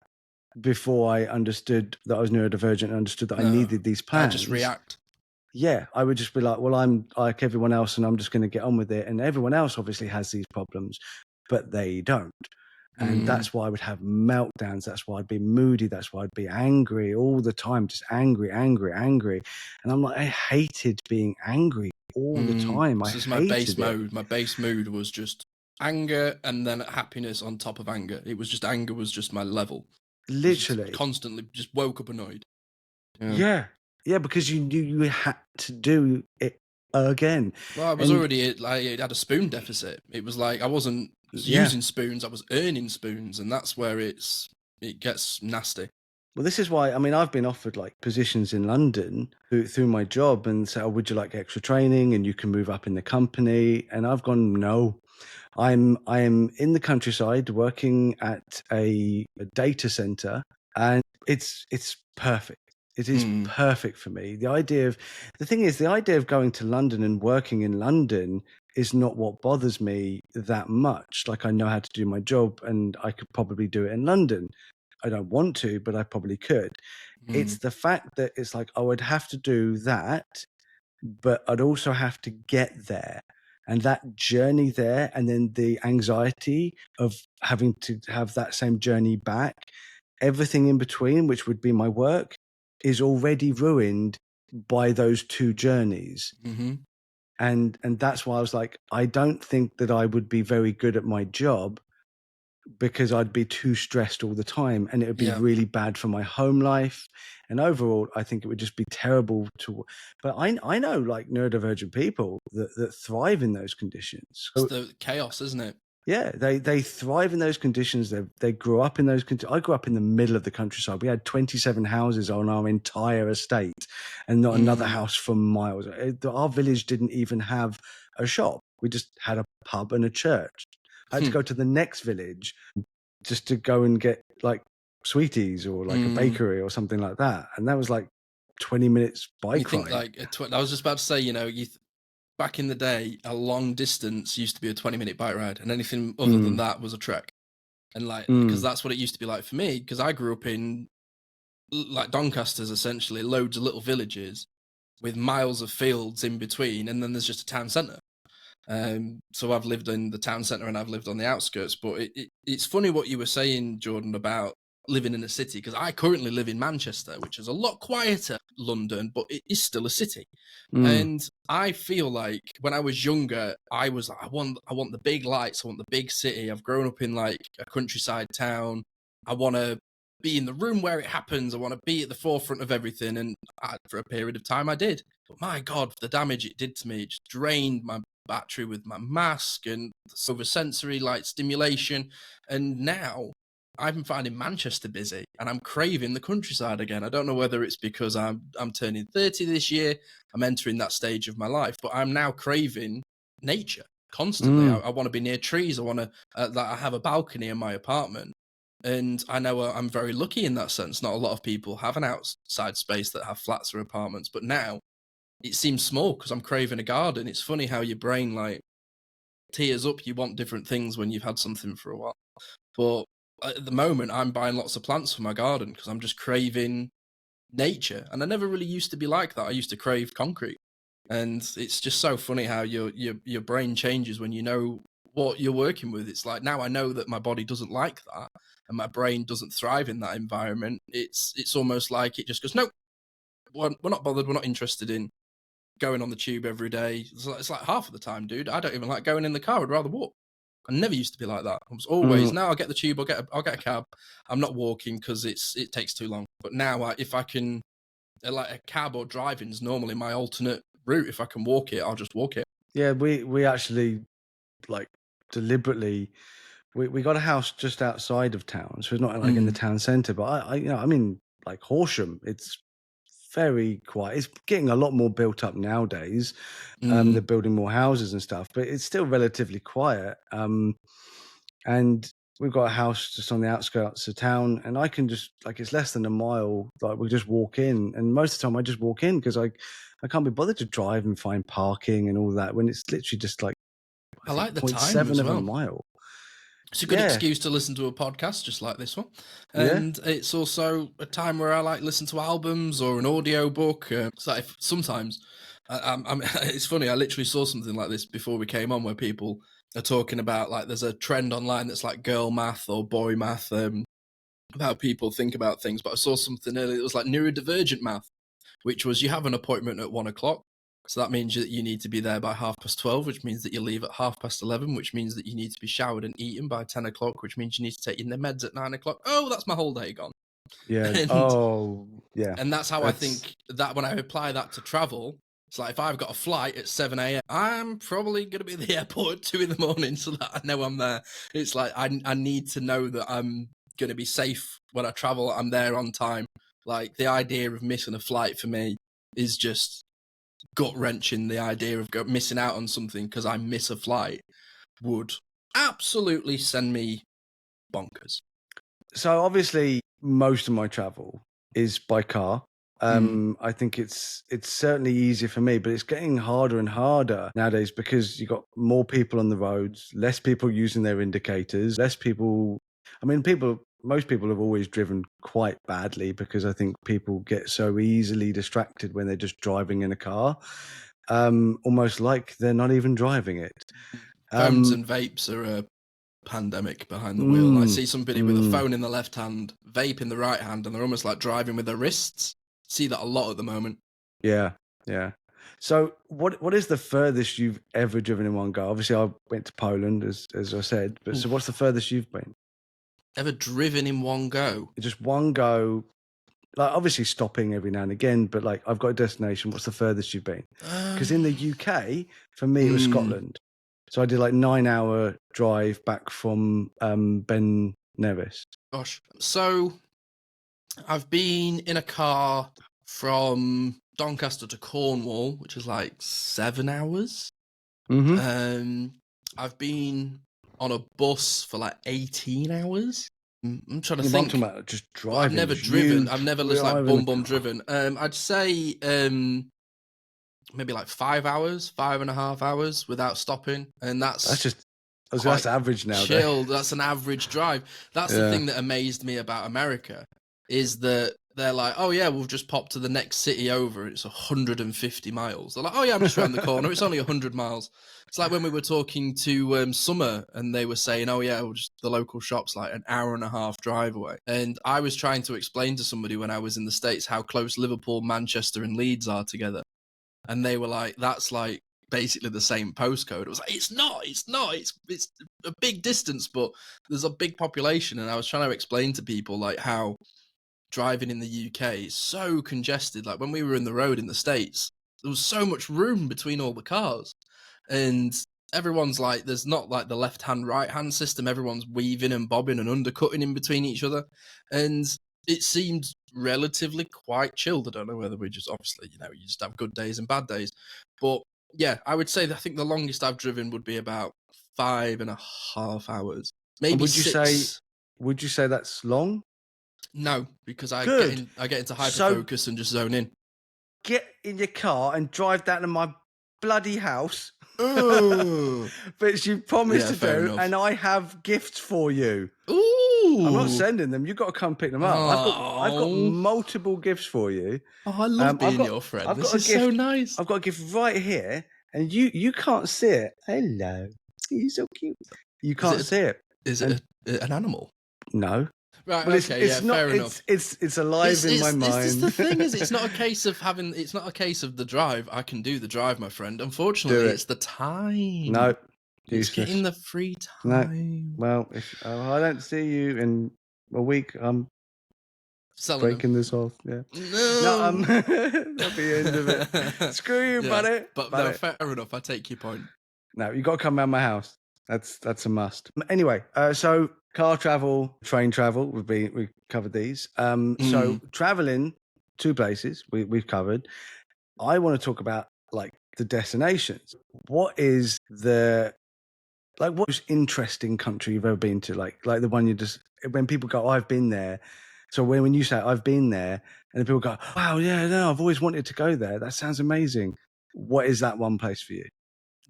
before I understood that I was neurodivergent and understood that I needed these plans. I just react. Yeah, I would just be like, well, I'm like everyone else and I'm just going to get on with it. And everyone else obviously has these problems, but they don't. And that's why I would have meltdowns. That's why I'd be moody. That's why I'd be angry all the time, just angry. And I'm like, I hated being angry all the time. This is my base mode. My base mood was just anger and then happiness on top of anger. It was just anger was just my level. Literally. Constantly just woke up annoyed. Yeah, because you knew you had to do it again. Well, I was already like, it had a spoon deficit. It was like I wasn't using spoons, I was earning spoons, and that's where it gets nasty. Well, this is why, I mean, I've been offered like positions in London through my job and say, oh, would you like extra training and you can move up in the company? And I've gone, no. I am in the countryside working at a data center, and it's perfect. It is perfect for me. The thing is, the idea of going to London and working in London is not what bothers me that much. Like, I know how to do my job and I could probably do it in London. I don't want to, but I probably could. It's the fact that it's like, I would have to do that, but I'd also have to get there. And that journey there, and then the anxiety of having to have that same journey back, everything in between, which would be my work, is already ruined by those two journeys. And that's why I was like, I don't think that I would be very good at my job, because I'd be too stressed all the time, and it would be really bad for my home life. And overall, I think it would just be terrible but I know like neurodivergent people that thrive in those conditions. It's the chaos, isn't it? Yeah, they thrive in those conditions. They grew up in those conditions. I grew up in the middle of the countryside. We had 27 houses on our entire estate and not another house for miles. Our village didn't even have a shop. We just had a pub and a church. I had to go to the next village just to go and get like sweeties or like a bakery or something like that. And that was like 20 minutes bike ride. Like, I was just about to say, back in the day, a long distance used to be a 20-minute bike ride, and anything other than that was a trek. And like, because that's what it used to be like for me, because I grew up in like Doncaster's, essentially loads of little villages with miles of fields in between, and then there's just a town centre. So I've lived in the town centre and I've lived on the outskirts. But it's funny what you were saying, Jordan, about living in a city, because I currently live in Manchester, which is a lot quieter than London, but it is still a city. And I feel like when I was younger, I was like, I want the big lights, I want the big city. I've grown up in like a countryside town. I want to be in the room where it happens. I want to be at the forefront of everything. And for a period of time, I did. But my God, the damage it did to me, it just drained my battery with my mask and oversensory light stimulation. And now I'm finding Manchester busy and I'm craving the countryside again. I don't know whether it's because I'm turning 30 this year. I'm entering that stage of my life, but I'm now craving nature constantly. I want to be near trees. I want to, I have a balcony in my apartment. And I know I'm very lucky in that sense. Not a lot of people have an outside space that have flats or apartments, but now it seems small because I'm craving a garden. It's funny how your brain like tears up. You want different things when you've had something for a while. But at the moment, I'm buying lots of plants for my garden because I'm just craving nature. And I never really used to be like that. I used to crave concrete. And it's just so funny how your brain changes when you know what you're working with. It's like now I know that my body doesn't like that and my brain doesn't thrive in that environment. It's almost like it just goes, nope, we're not bothered. We're not interested in going on the tube every day. It's like half of the time, dude. I don't even like going in the car. I'd rather walk. I never used to be like that. I was always, Mm. now I'll get the tube, I'll get a cab. I'm not walking because it takes too long. But now if I can, like a cab or driving is normally my alternate route. If I can walk it, I'll just walk it. Yeah, we actually like deliberately we got a house just outside of town, so it's not like in the town centre. But I'm in like Horsham. It's very quiet. It's getting a lot more built up nowadays. They're building more houses and stuff, but it's still relatively quiet. And we've got a house just on the outskirts of town, and I can just like it's less than a mile. Like we just walk in, and most of the time I just walk in because I can't be bothered to drive and find parking and all that when it's literally just like I I think like the time 0.7 as of a well. mile. It's a good Yeah, excuse to listen to a podcast just like this one. yeah. And it's also a time where I like listen to albums or an audio book. So if sometimes it's funny, I literally saw something like this before we came on where people are talking about like there's a trend online that's like girl math or boy math, how people think about things. But I saw something earlier, it was like neurodivergent math, which was you have an appointment at 1 o'clock. So that means that you need to be there by 12:30, which means that you leave at 11:30, which means that you need to be showered and eaten by 10 o'clock, which means you need to take your meds at 9 o'clock. Oh, that's my whole day gone. Yeah. And Oh, yeah. and that's how I That's think that when I apply that to travel, it's like if I've got a flight at 7 a.m., I'm probably going to be at the airport at 2 in the morning so that I know I'm there. It's like I need to know that I'm going to be safe when I travel. I'm there on time. Like the idea of missing a flight for me is just gut wrenching. The idea of missing out on something because I miss a flight would absolutely send me bonkers. so obviously most of my travel is by car. I think it's certainly easier for me, but it's getting harder and harder nowadays because you've got more people on the roads, less people using their indicators, less people. I mean, most people have always driven quite badly because I think people get so easily distracted when they're just driving in a car, almost like they're not even driving it. Phones Um, and vapes are a pandemic behind the wheel. I mm, see somebody with a mm. phone in the left hand, vape in the right hand, and they're almost like driving with their wrists. See that a lot at the moment. Yeah, yeah. So what is the furthest you've ever driven in one go? Obviously, I went to Poland, as I said, but so what's the furthest you've been? Ever driven in one go? Just one go, like obviously stopping every now and again, but like I've got a destination. What's the furthest you've been? Because in the UK, for me, it was Scotland. So I did like 9-hour drive back from Ben Nevis. Gosh. So I've been in a car from Doncaster to Cornwall, which is like 7 hours. Mm-hmm. I've been on a bus for like 18 hours. I'm trying to I'm think. talking about just But I've driving. never Just driven. you I've never just like driving bum the car. driven. I'd say maybe like 5 hours, 5.5 hours without stopping, and That's that's just that's quite average nowadays. chilled. That's an average drive. That's the Yeah. thing that amazed me about America is that they're like, oh yeah, we'll just pop to the next city over. It's 150 miles. They're like, oh yeah, I'm just around the corner. It's only 100 miles. It's like when we were talking to Summer and they were saying, oh yeah, well, just the local shop's like an hour and a half drive away. And I was trying to explain to somebody when I was in the States how close Liverpool, Manchester and Leeds are together. And they were like, that's like basically the same postcode. It was like, it's not, it's a big distance, but there's a big population. And I was trying to explain to people like how driving in the UK is so congested. Like when we were in the road in the States, there was so much room between all the cars. And everyone's like, there's not like the left hand, right hand system. Everyone's weaving and bobbing and undercutting in between each other. And it seemed relatively quite chilled. I don't know whether we just obviously, you just have good days and bad days. But yeah, I would say that I think the longest I've driven would be about 5.5 hours. Maybe Would you say 6. Would you say that's long? No, because I Good. get into So hyperfocus and just zone in. get in your car and drive down to my bloody house, Ooh. which you promised Yeah, to fair do, enough. and I have gifts for you. Ooh. I'm not sending them. You've got to come pick them up. I've got Oh. multiple gifts for you. Oh, I love being your friend. I've This got a is so gift. nice. I've got a gift right here, and you can't see it. Hello, you're so cute. You can't see it. Is And it an animal? no. Right. Well, Okay. it's Yeah. not. Fair enough. It's alive in my mind. It's the thing is, it's not a case of having. It's not a case of the drive. I can do the drive, my friend. Unfortunately, Do it. it's the time. No, It's useless. getting the free No. time. Well, if I don't see you in a week, I'm Selling breaking them. this off. Yeah. No. That'll be the end of it. Screw you, Yeah, buddy. but buddy. no, fair enough. I take your point. No, you got to come around my house. That's a must. Anyway, so car travel, train travel, we covered these. So traveling 2 places we've covered. I want to talk about like the destinations. What is the most interesting country you've ever been to? Like the one you just when people go, oh, I've been there. So when you say I've been there, and then people go, wow, yeah, no, I've always wanted to go there. That sounds amazing. What is that one place for you?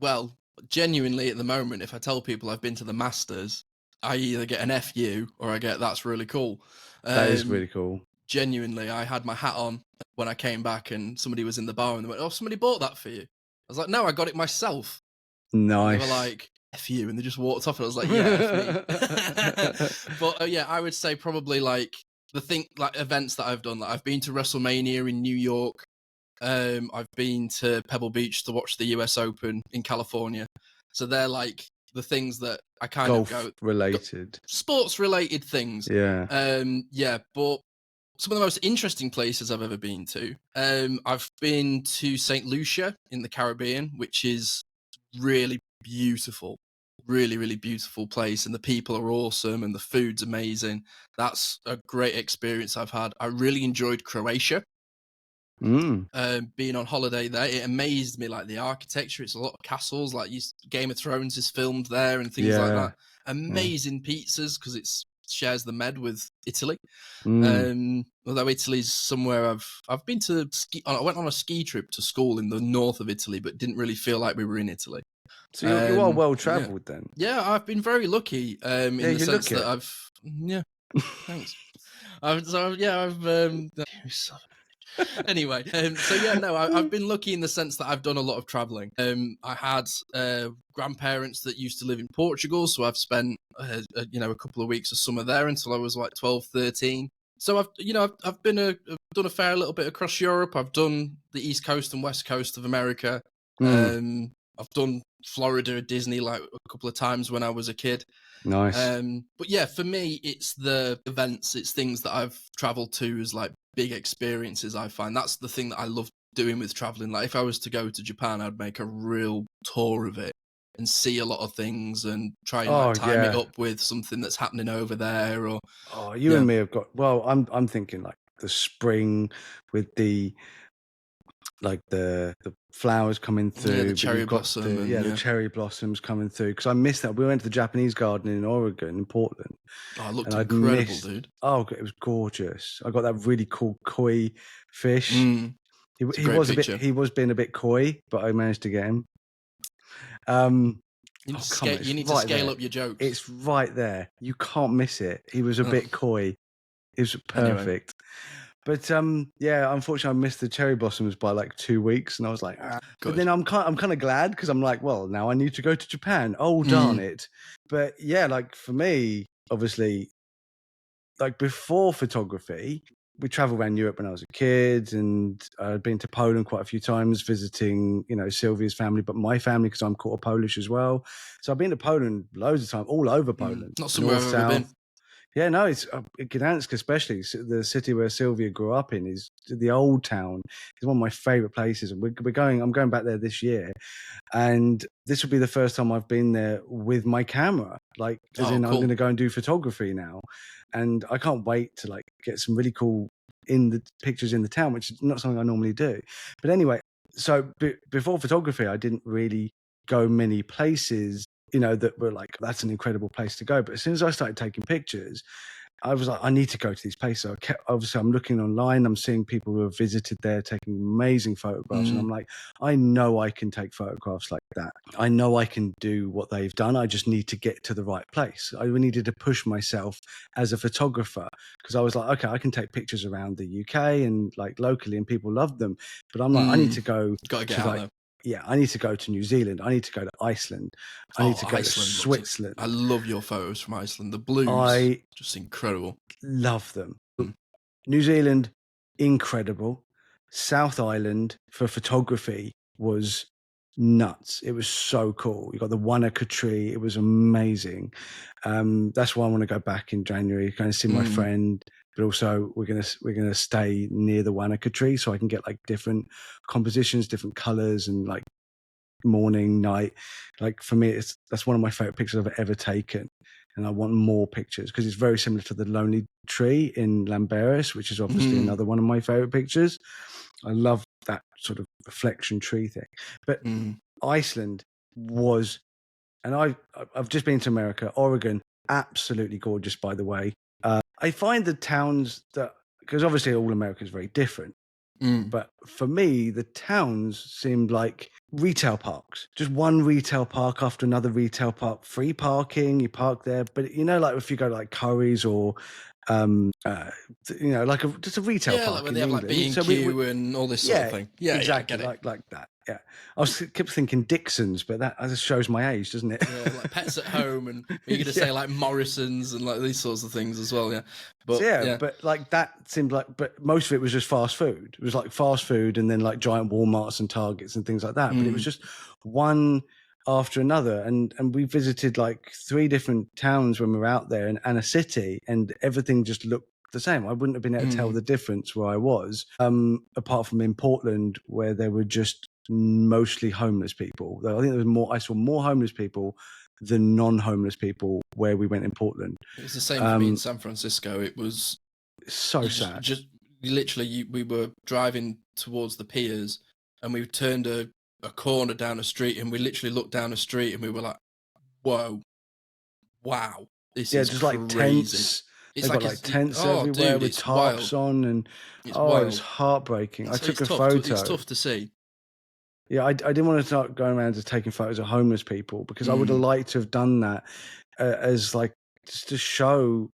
Well, genuinely, at the moment, if I tell people I've been to the Masters, I either get an FU or I get that's really cool. That is really cool. Genuinely, I had my hat on when I came back, and somebody was in the bar and they went, "Oh, somebody bought that for you." I was like, "No, I got it myself." Nice. And they were like, "F you," and they just walked off. And I was like, "Yeah, F me." But yeah, I would say probably like events that I've done. Like I've been to WrestleMania in New York. I've been to Pebble Beach to watch the US Open in California. So they're like the things that I kind Golf of go related. sports related things. Yeah. Yeah, but some of the most interesting places I've ever been to. I've been to St. Lucia in the Caribbean, which is really beautiful. Really, really beautiful place, and the people are awesome and the food's amazing. That's a great experience I've had. I really enjoyed Croatia. Being on holiday there, it amazed me, like the architecture. It's a lot of castles, like Game of Thrones is filmed there and things like that. Amazing pizzas because it shares the med with Italy. Although Italy's somewhere I've been to ski. I went on a ski trip to school in the north of Italy, but didn't really feel like we were in Italy. So you are well travelled then. Yeah, I've been very lucky in the sense that I've thanks. Anyway, so yeah, no, I've been lucky in the sense that I've done a lot of traveling. I had grandparents that used to live in Portugal, so I've spent a couple of weeks of summer there until I was like 12, 13. So I've done a fair little bit across Europe. I've done the East Coast and West Coast of America. I've done Florida, Disney like a couple of times when I was a kid. Nice. But yeah, for me, it's the events, it's things that I've traveled to as like big experiences. I find that's the thing that I love doing with traveling. Like if I was to go to Japan, I'd make a real tour of it and see a lot of things and try and time it up with something that's happening over there. Or you and me have got. Well, I'm thinking like the spring with the flowers coming through, the cherry blossom, the cherry blossoms coming through. Because I missed that. We went to the Japanese garden in Oregon, in Portland. Oh, it looked incredible, dude. Oh, it was gorgeous. I got that really cool koi fish. He was being a bit coy, but I managed to get him. You need to scale up your jokes. It's right there. You can't miss it. He was a bit coy. It was perfect. Anyway. But unfortunately, I missed the cherry blossoms by like 2 weeks, and I was like, But then I'm kind of glad because I'm like, well, now I need to go to Japan. Oh, darn it! But yeah, like for me, obviously, like before photography, we traveled around Europe when I was a kid, and I'd been to Poland quite a few times visiting, Sylvia's family, but my family because I'm quarter Polish as well. So I've been to Poland loads of time, all over Poland. Not somewhere I've ever been. Yeah, no, it's Gdansk, especially the city where Sylvia grew up in, is the old town. It's one of my favorite places, and I'm going back there this year, and this will be the first time I've been there with my camera. Like, cool. I'm going to go and do photography now, and I can't wait to like get some really cool pictures in the town, which is not something I normally do. But anyway, so before photography, I didn't really go many places you know, that were like, that's an incredible place to go. But as soon as I started taking pictures, I was like, I need to go to these places. Obviously, I'm looking online. I'm seeing people who have visited there taking amazing photographs. And I'm like, I know I can take photographs like that. I know I can do what they've done. I just need to get to the right place. I needed to push myself as a photographer because I was like, okay, I can take pictures around the UK and like locally and people love them. But I'm like, I need to go Gotta get to out like, there. yeah, I need to go to New Zealand. I need to go to Iceland. I need to go to Iceland Switzerland. I love your photos from Iceland. The blues, I just incredible. love them. New Zealand, incredible. South Island for photography was nuts. It was so cool. You got the Wanaka tree. It was amazing. That's why I want to go back in January, kind of see my friend. But also, we're gonna stay near the Wanaka tree so I can get like different compositions, different colors, and like morning, night. Like for me, that's one of my favorite pictures I've ever taken. And I want more pictures because it's very similar to the Lonely Tree in Lamberis, which is obviously another one of my favorite pictures. I love that sort of reflection tree thing. But Iceland was, and I've just been to America, Oregon, absolutely gorgeous, by the way. I find the towns that, because obviously all America is very different, but for me, the towns seemed like retail parks. Just one retail park after another retail park, free parking, you park there. But you know, like if you go to like Curry's or, you know, like just a retail park like where in they have like England. B&Q and all this sort of thing. Yeah, exactly, yeah, I get it. like that. Yeah, I kept thinking Dixon's, but that just shows my age, doesn't it? Yeah, like Pets at Home, and you're gonna say like Morrison's and like these sorts of things as well. Yeah, but So yeah, but like that seemed like, but most of it was just fast food. It was like fast food and then like giant Walmarts and Targets and things like that. But it was just one after another. And we visited like 3 different towns when we were out there and a city, and everything just looked the same. I wouldn't have been able to tell the difference where I was, apart from in Portland where there were just mostly homeless people. I think I saw more homeless people than non-homeless people where we went in Portland. it was the same for me in San Francisco. It was so sad. Just literally, we were driving towards the piers, and we turned a corner down a street, and we literally looked down a street, and we were like, "Whoa, wow, this is just crazy." like tents. It's They've like got like tents everywhere dude, with it's tarps wild. on, and It's it wild. was heartbreaking. I took a tough photo. It's tough to see. Yeah, I didn't want to start going around just taking photos of homeless people because I would have liked to have done that as like just to show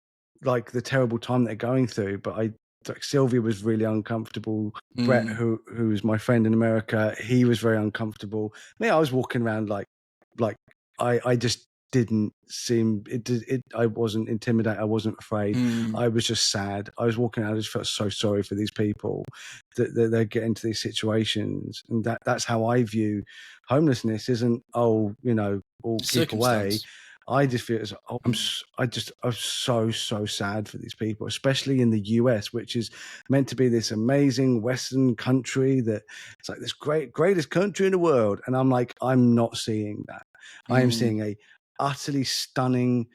like the terrible time they're going through. But like Sylvia was really uncomfortable. Brett, who's my friend in America, he was very uncomfortable. I was walking around like I just didn't seem I wasn't intimidated. I wasn't afraid. I was just sad. I was walking out. I just felt so sorry for these people that they get into these situations, and that's how I view homelessness. Isn't all keep away. I just feel I'm so sad for these people, especially in the US, which is meant to be this amazing Western country that it's like this greatest country in the world, and I'm like, I'm not seeing that. I am seeing a utterly stunning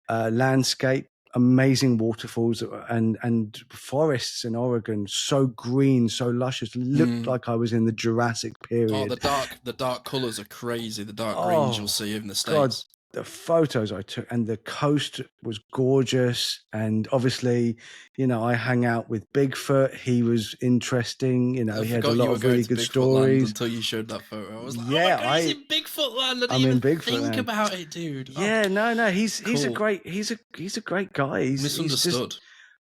landscape, amazing waterfalls and forests in Oregon, so green, so luscious. Looked like I was in the Jurassic period. The dark colours are crazy. The dark greens you'll see in the States. God, the photos I took, and the coast was gorgeous. And obviously, I hung out with Bigfoot. He was interesting. He had a lot of really good stories. Until you showed that photo, I was like, yeah, "Oh my God, he's in Bigfoot land! I I'm didn't in even Bigfoot think land. about it, dude." Yeah, no, he's a cool. great he's a great guy. He's misunderstood.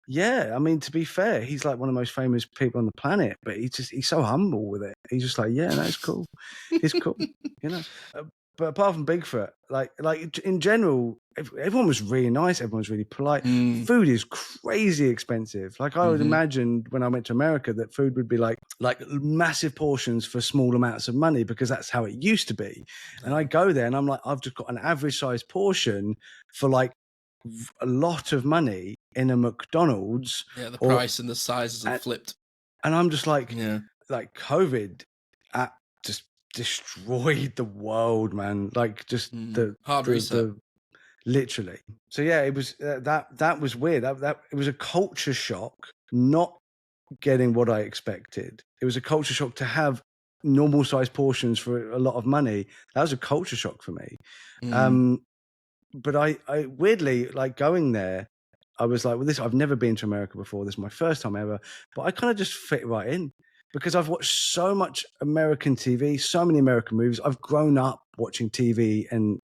Yeah, I mean, to be fair, he's like one of the most famous people on the planet, but he's so humble with it. He's just like, yeah, no, it's cool. It's cool, But apart from Bigfoot, like in general, everyone was really nice. Everyone was really polite. Food is crazy expensive. Like I would imagine when I went to America that food would be like massive portions for small amounts of money because that's how it used to be. And I go there and I'm like, I've just got an average sized portion for like a lot of money in a McDonald's. Yeah, the price and the sizes have flipped. And I'm just like, like COVID just destroyed the world, man. Like just the hard reset. Literally. So yeah, it was that was weird. That it was a culture shock, not getting what I expected. It was a culture shock to have normal sized portions for a lot of money. That was a culture shock for me. Mm. But I weirdly, like, going there, I was like, well, I've never been to America before. This is my first time ever. But I kind of just fit right in because I've watched so much American TV, so many American movies. I've grown up watching TV and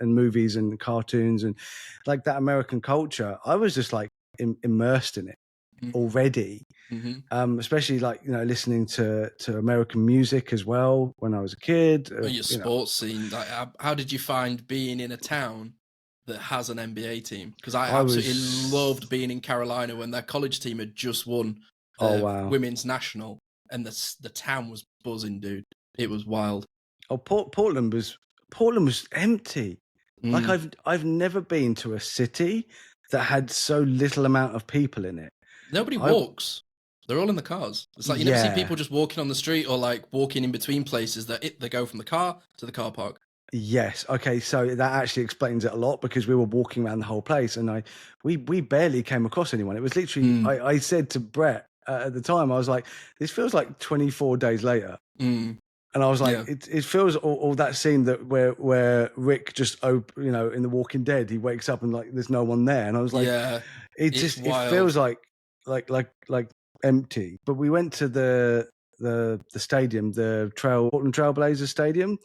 movies and cartoons and like that American culture. I was just like immersed in it already. Especially like, listening to American music as well when I was a kid. Your sports scene, like, how did you find being in a town that has an NBA team? Because I absolutely loved being in Carolina when their college team had just won women's national, and the town was buzzing, dude. It was wild. Oh, Portland was empty. Like, I've never been to a city that had so little amount of people in it. Nobody walks. They're all in the cars. It's like you never see people just walking on the street or like walking in between places. They go from the car to the car park. Yes. Okay. So that actually explains it a lot because we were walking around the whole place and we barely came across anyone. It was literally, I said to Brett at the time, I was like, this feels like 24 days later. And I was like, it feels all that scene that where Rick just in The Walking Dead, he wakes up and like there's no one there. And I was like, it feels like empty. But we went to the stadium, the Portland Trailblazers Stadium.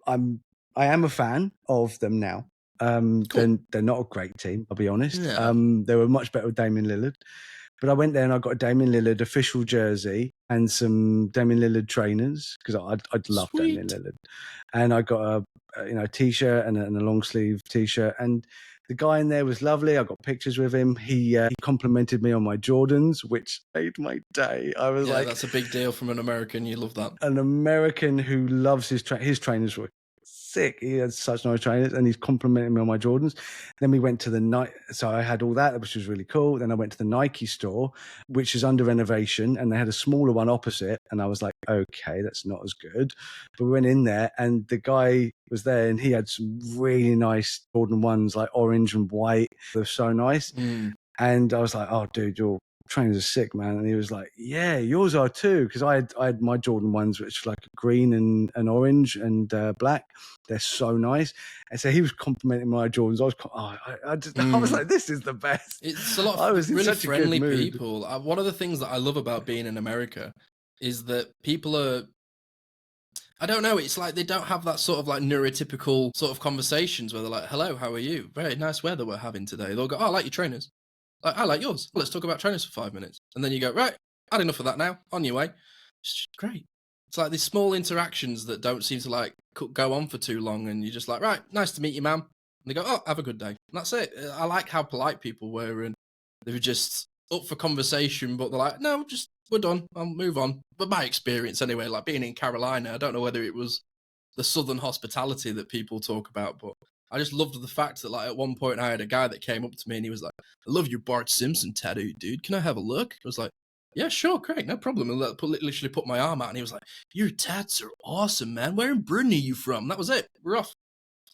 I am a fan of them now. Cool. They're not a great team, I'll be honest. They were much better with Damian Lillard. But I went there and I got a Damian Lillard official jersey and some Damian Lillard trainers because I'd love Damian Lillard. And I got a t-shirt and a long sleeve t-shirt. And the guy in there was lovely. I got pictures with him. He complimented me on my Jordans, which made my day. I was like, that's a big deal from an American. You love that. An American who loves his trainers were sick. He had such nice trainers and he's complimenting me on my Jordans. Then we went to the Nike. So I had all that, which was really cool. Then I went to the Nike store, which is under renovation, and they had a smaller one opposite. And I was like, okay, that's not as good. But we went in there and the guy was there and he had some really nice Jordan ones, like orange and white. They're so nice. And I was like, oh, dude, your trainers are sick, man. And he was like, yeah, yours are too. Because I had my Jordan ones, which were like green and orange and black. They're so nice. And so he was complimenting my Jordans. I was like, this is the best. It's a lot of really friendly people. One of the things that I love about being in America is that people are, I don't know, it's like they don't have that sort of like neurotypical sort of conversations where they're like, hello, how are you? Very nice weather we're having today. They'll go, oh, I like your trainers. I like yours. Let's talk about trainers for 5 minutes. And then you go, right, had enough of that now. On your way. It's great. It's like these small interactions that don't seem to like go on for too long. And you're just like, right, nice to meet you, ma'am. And they go, oh, have a good day. And that's it. I like how polite people were. And they were just up for conversation, but they're like, no, just, we're done. I'll move on. But my experience anyway, like being in Carolina, I don't know whether it was the Southern hospitality that people talk about, but I just loved the fact that, like, at one point I had a guy that came up to me and he was like, I love your Bart Simpson tattoo, dude. Can I have a look? I was like, yeah, sure, great, no problem. And literally put my arm out and he was like, your tats are awesome, man. Where in Britain are you from? And that was it. We're off.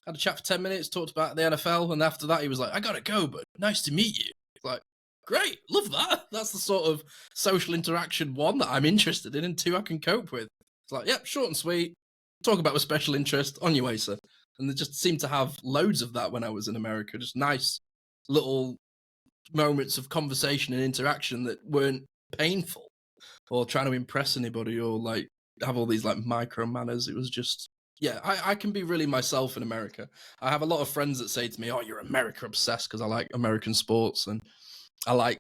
Had a chat for 10 minutes, talked about the NFL. And after that, he was like, I gotta go, but nice to meet you. Like, great, love that. That's the sort of social interaction, one, that I'm interested in, and two, I can cope with. It's like, yep, short and sweet. Talk about with special interest. On your way, sir. And they just seemed to have loads of that when I was in America. Just nice little moments of conversation and interaction that weren't painful or trying to impress anybody or like have all these like micro manners. It was just, yeah, I can be really myself in America. I have a lot of friends that say to me, oh, you're America obsessed, because I like American sports and I like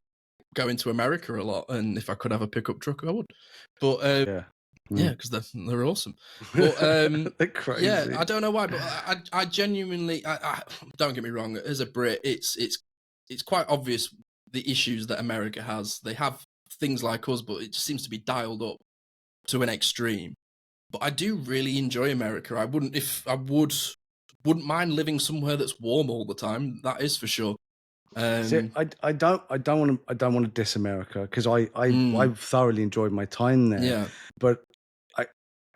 going to America a lot. And if I could have a pickup truck, I would. But yeah, because they're awesome. But they're crazy. Yeah, I don't know why, but I genuinely, I don't get me wrong. As a Brit, it's quite obvious the issues that America has. They have things like us, but it just seems to be dialed up to an extreme. But I do really enjoy America. I wouldn't mind living somewhere that's warm all the time. That is for sure. See, I don't want to diss America because I thoroughly enjoyed my time there. Yeah, but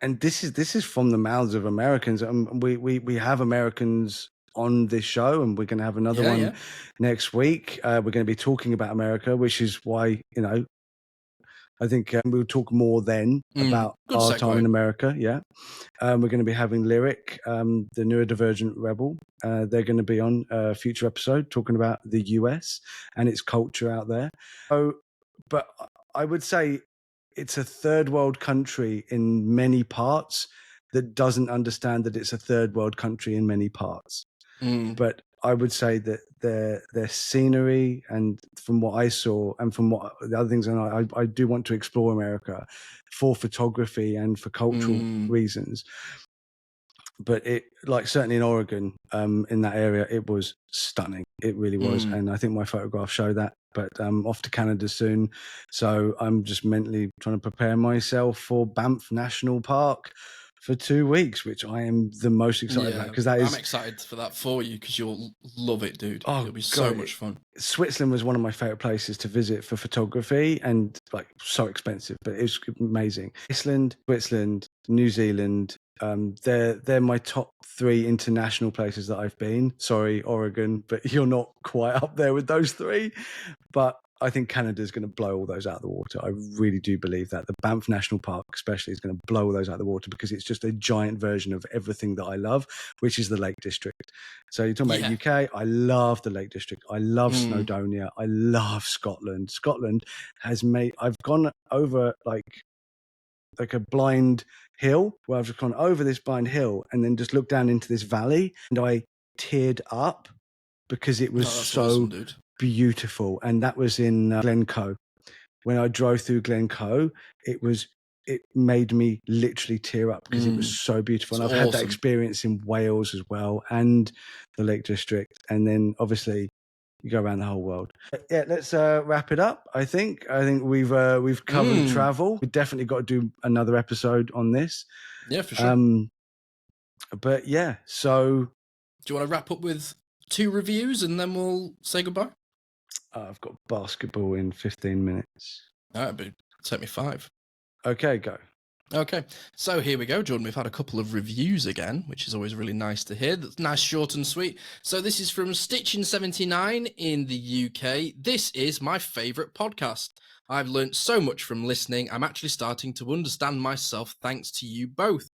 and this is from the mouths of Americans. We have Americans on this show, and we're going to have another one next week. We're going to be talking about America, which is why I think we'll talk more then about good our segue. time in America. Yeah. We're going to be having Lyric, the Neurodivergent Rebel. They're going to be on a future episode talking about the US and its culture out there. So, but I would say it's a third world country in many parts that doesn't understand that it's a third world country in many parts. But I would say that their scenery, and from what I saw and from what the other things, and I do want to explore America for photography and for cultural reasons. But it, like, certainly in Oregon, in that area, it was stunning. It really was. And I think my photographs show that. But I'm off to Canada soon. So I'm just mentally trying to prepare myself for Banff National Park for 2 weeks, which I am the most excited about, because that is... I'm excited for that for you, because you'll love it, dude. Oh, it'll be so much fun. Switzerland was one of my favorite places to visit for photography, and like so expensive, but it was amazing. Iceland, Switzerland, New Zealand, they're my top 3 international places that I've been. Sorry, Oregon, but you're not quite up there with those 3. But I think Canada is going to blow all those out of the water. I really do believe that. The Banff National Park especially is going to blow all those out of the water, because it's just a giant version of everything that I love, which is the Lake District. So you're talking about UK, I love the Lake District. I love Snowdonia. I love Scotland. Scotland has made... I've gone over like a blind hill, where I've just gone over this blind hill and then just looked down into this valley, and I teared up because it was so awesome, dude. Beautiful. And that was in Glencoe. When I drove through Glencoe, it made me literally tear up because it was so beautiful. And I've had that experience in Wales as well, and the Lake District, and then obviously you go around the whole world. But yeah, let's wrap it up. I think we've covered travel. We definitely got to do another episode on this. Yeah, for sure. But yeah, so do you want to wrap up with 2 reviews and then we'll say goodbye? I've got basketball in 15 minutes. But take me 5. Okay, go. Okay, so here we go, Jordan. We've had a couple of reviews again, which is always really nice to hear. That's nice, short and sweet. So this is from Stitchin79 in the UK. This is my favourite podcast. I've learnt so much from listening. I'm actually starting to understand myself thanks to you both.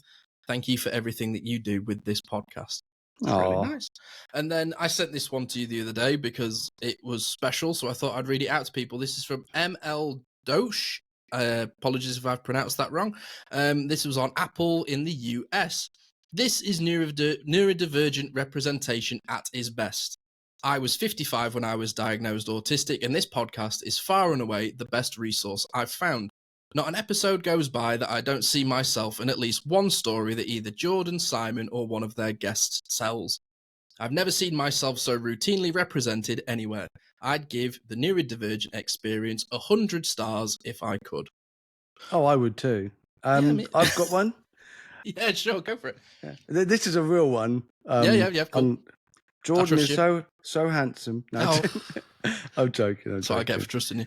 Thank you for everything that you do with this podcast. It's really nice. And then I sent this one to you the other day because it was special, so I thought I'd read it out to people. This is from ML Dosh. Apologies if I've pronounced that wrong. This was on Apple in the US. This is neurodivergent representation at its best. I was 55 when I was diagnosed autistic, and this podcast is far and away the best resource I've found. Not an episode goes by that I don't see myself in at least one story that either Jordan, Simon, or one of their guests tells. I've never seen myself so routinely represented anywhere. I'd give the Neurodivergent Experience 100 stars if I could. Oh, I would too. I've got one. Yeah, sure, go for it. Yeah. This is a real one. Cool. Jordan is so handsome. No, I'm joking. That's what I get for trusting you.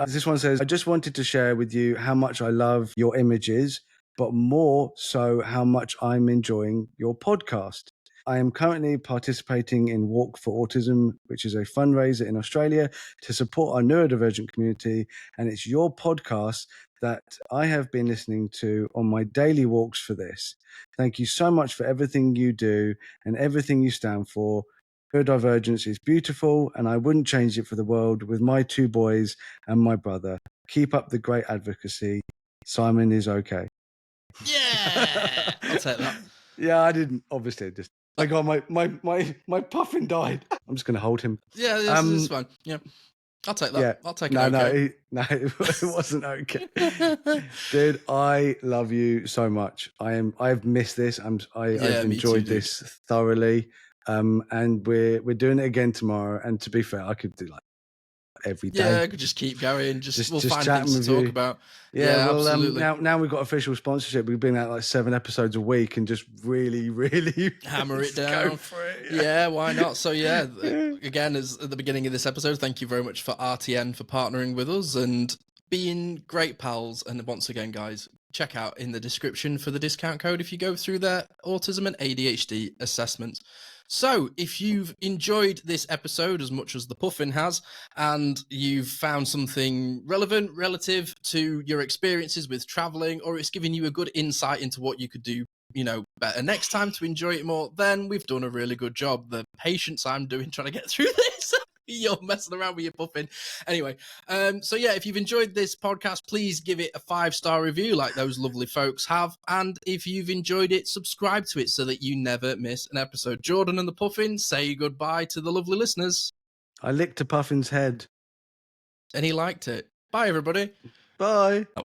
This one says, I just wanted to share with you how much I love your images, but more so how much I'm enjoying your podcast. I am currently participating in Walk for Autism, which is a fundraiser in Australia to support our neurodivergent community. And it's your podcast that I have been listening to on my daily walks for this. Thank you so much for everything you do and everything you stand for. Neurodivergence is beautiful, and I wouldn't change it for the world with my 2 boys and my brother. Keep up the great advocacy. Simon is okay. Yeah, I'll take that. Yeah, I didn't. Obviously, just I got my puffin died. I'm just gonna hold him. Yeah, this is fine. Yeah, I'll take that. Yeah. I'll take it. It wasn't okay. Dude, I love you so much. I've missed this. I've enjoyed this thoroughly. And we're doing it again tomorrow. And to be fair, I could do like every day. Yeah, I could just keep going. We'll find things to talk about. Yeah, well, absolutely. Now we've got official sponsorship. We've been at like 7 episodes a week and just really, really hammer it down. Go for it. Yeah, why not? So yeah, again, as at the beginning of this episode, thank you very much for RTN for partnering with us and being great pals. And once again, guys, check out in the description for the discount code if you go through their autism and ADHD assessments. So, if you've enjoyed this episode as much as the Puffin has, and you've found something relevant relative to your experiences with traveling, or it's given you a good insight into what you could do, better next time to enjoy it more, then we've done a really good job. The patience I'm doing trying to get through this. You're messing around with your Puffin. Anyway, so yeah, if you've enjoyed this podcast, please give it a 5-star review like those lovely folks have. And if you've enjoyed it, subscribe to it so that you never miss an episode. Jordan and the Puffin say goodbye to the lovely listeners. I licked a Puffin's head. And he liked it. Bye, everybody. Bye.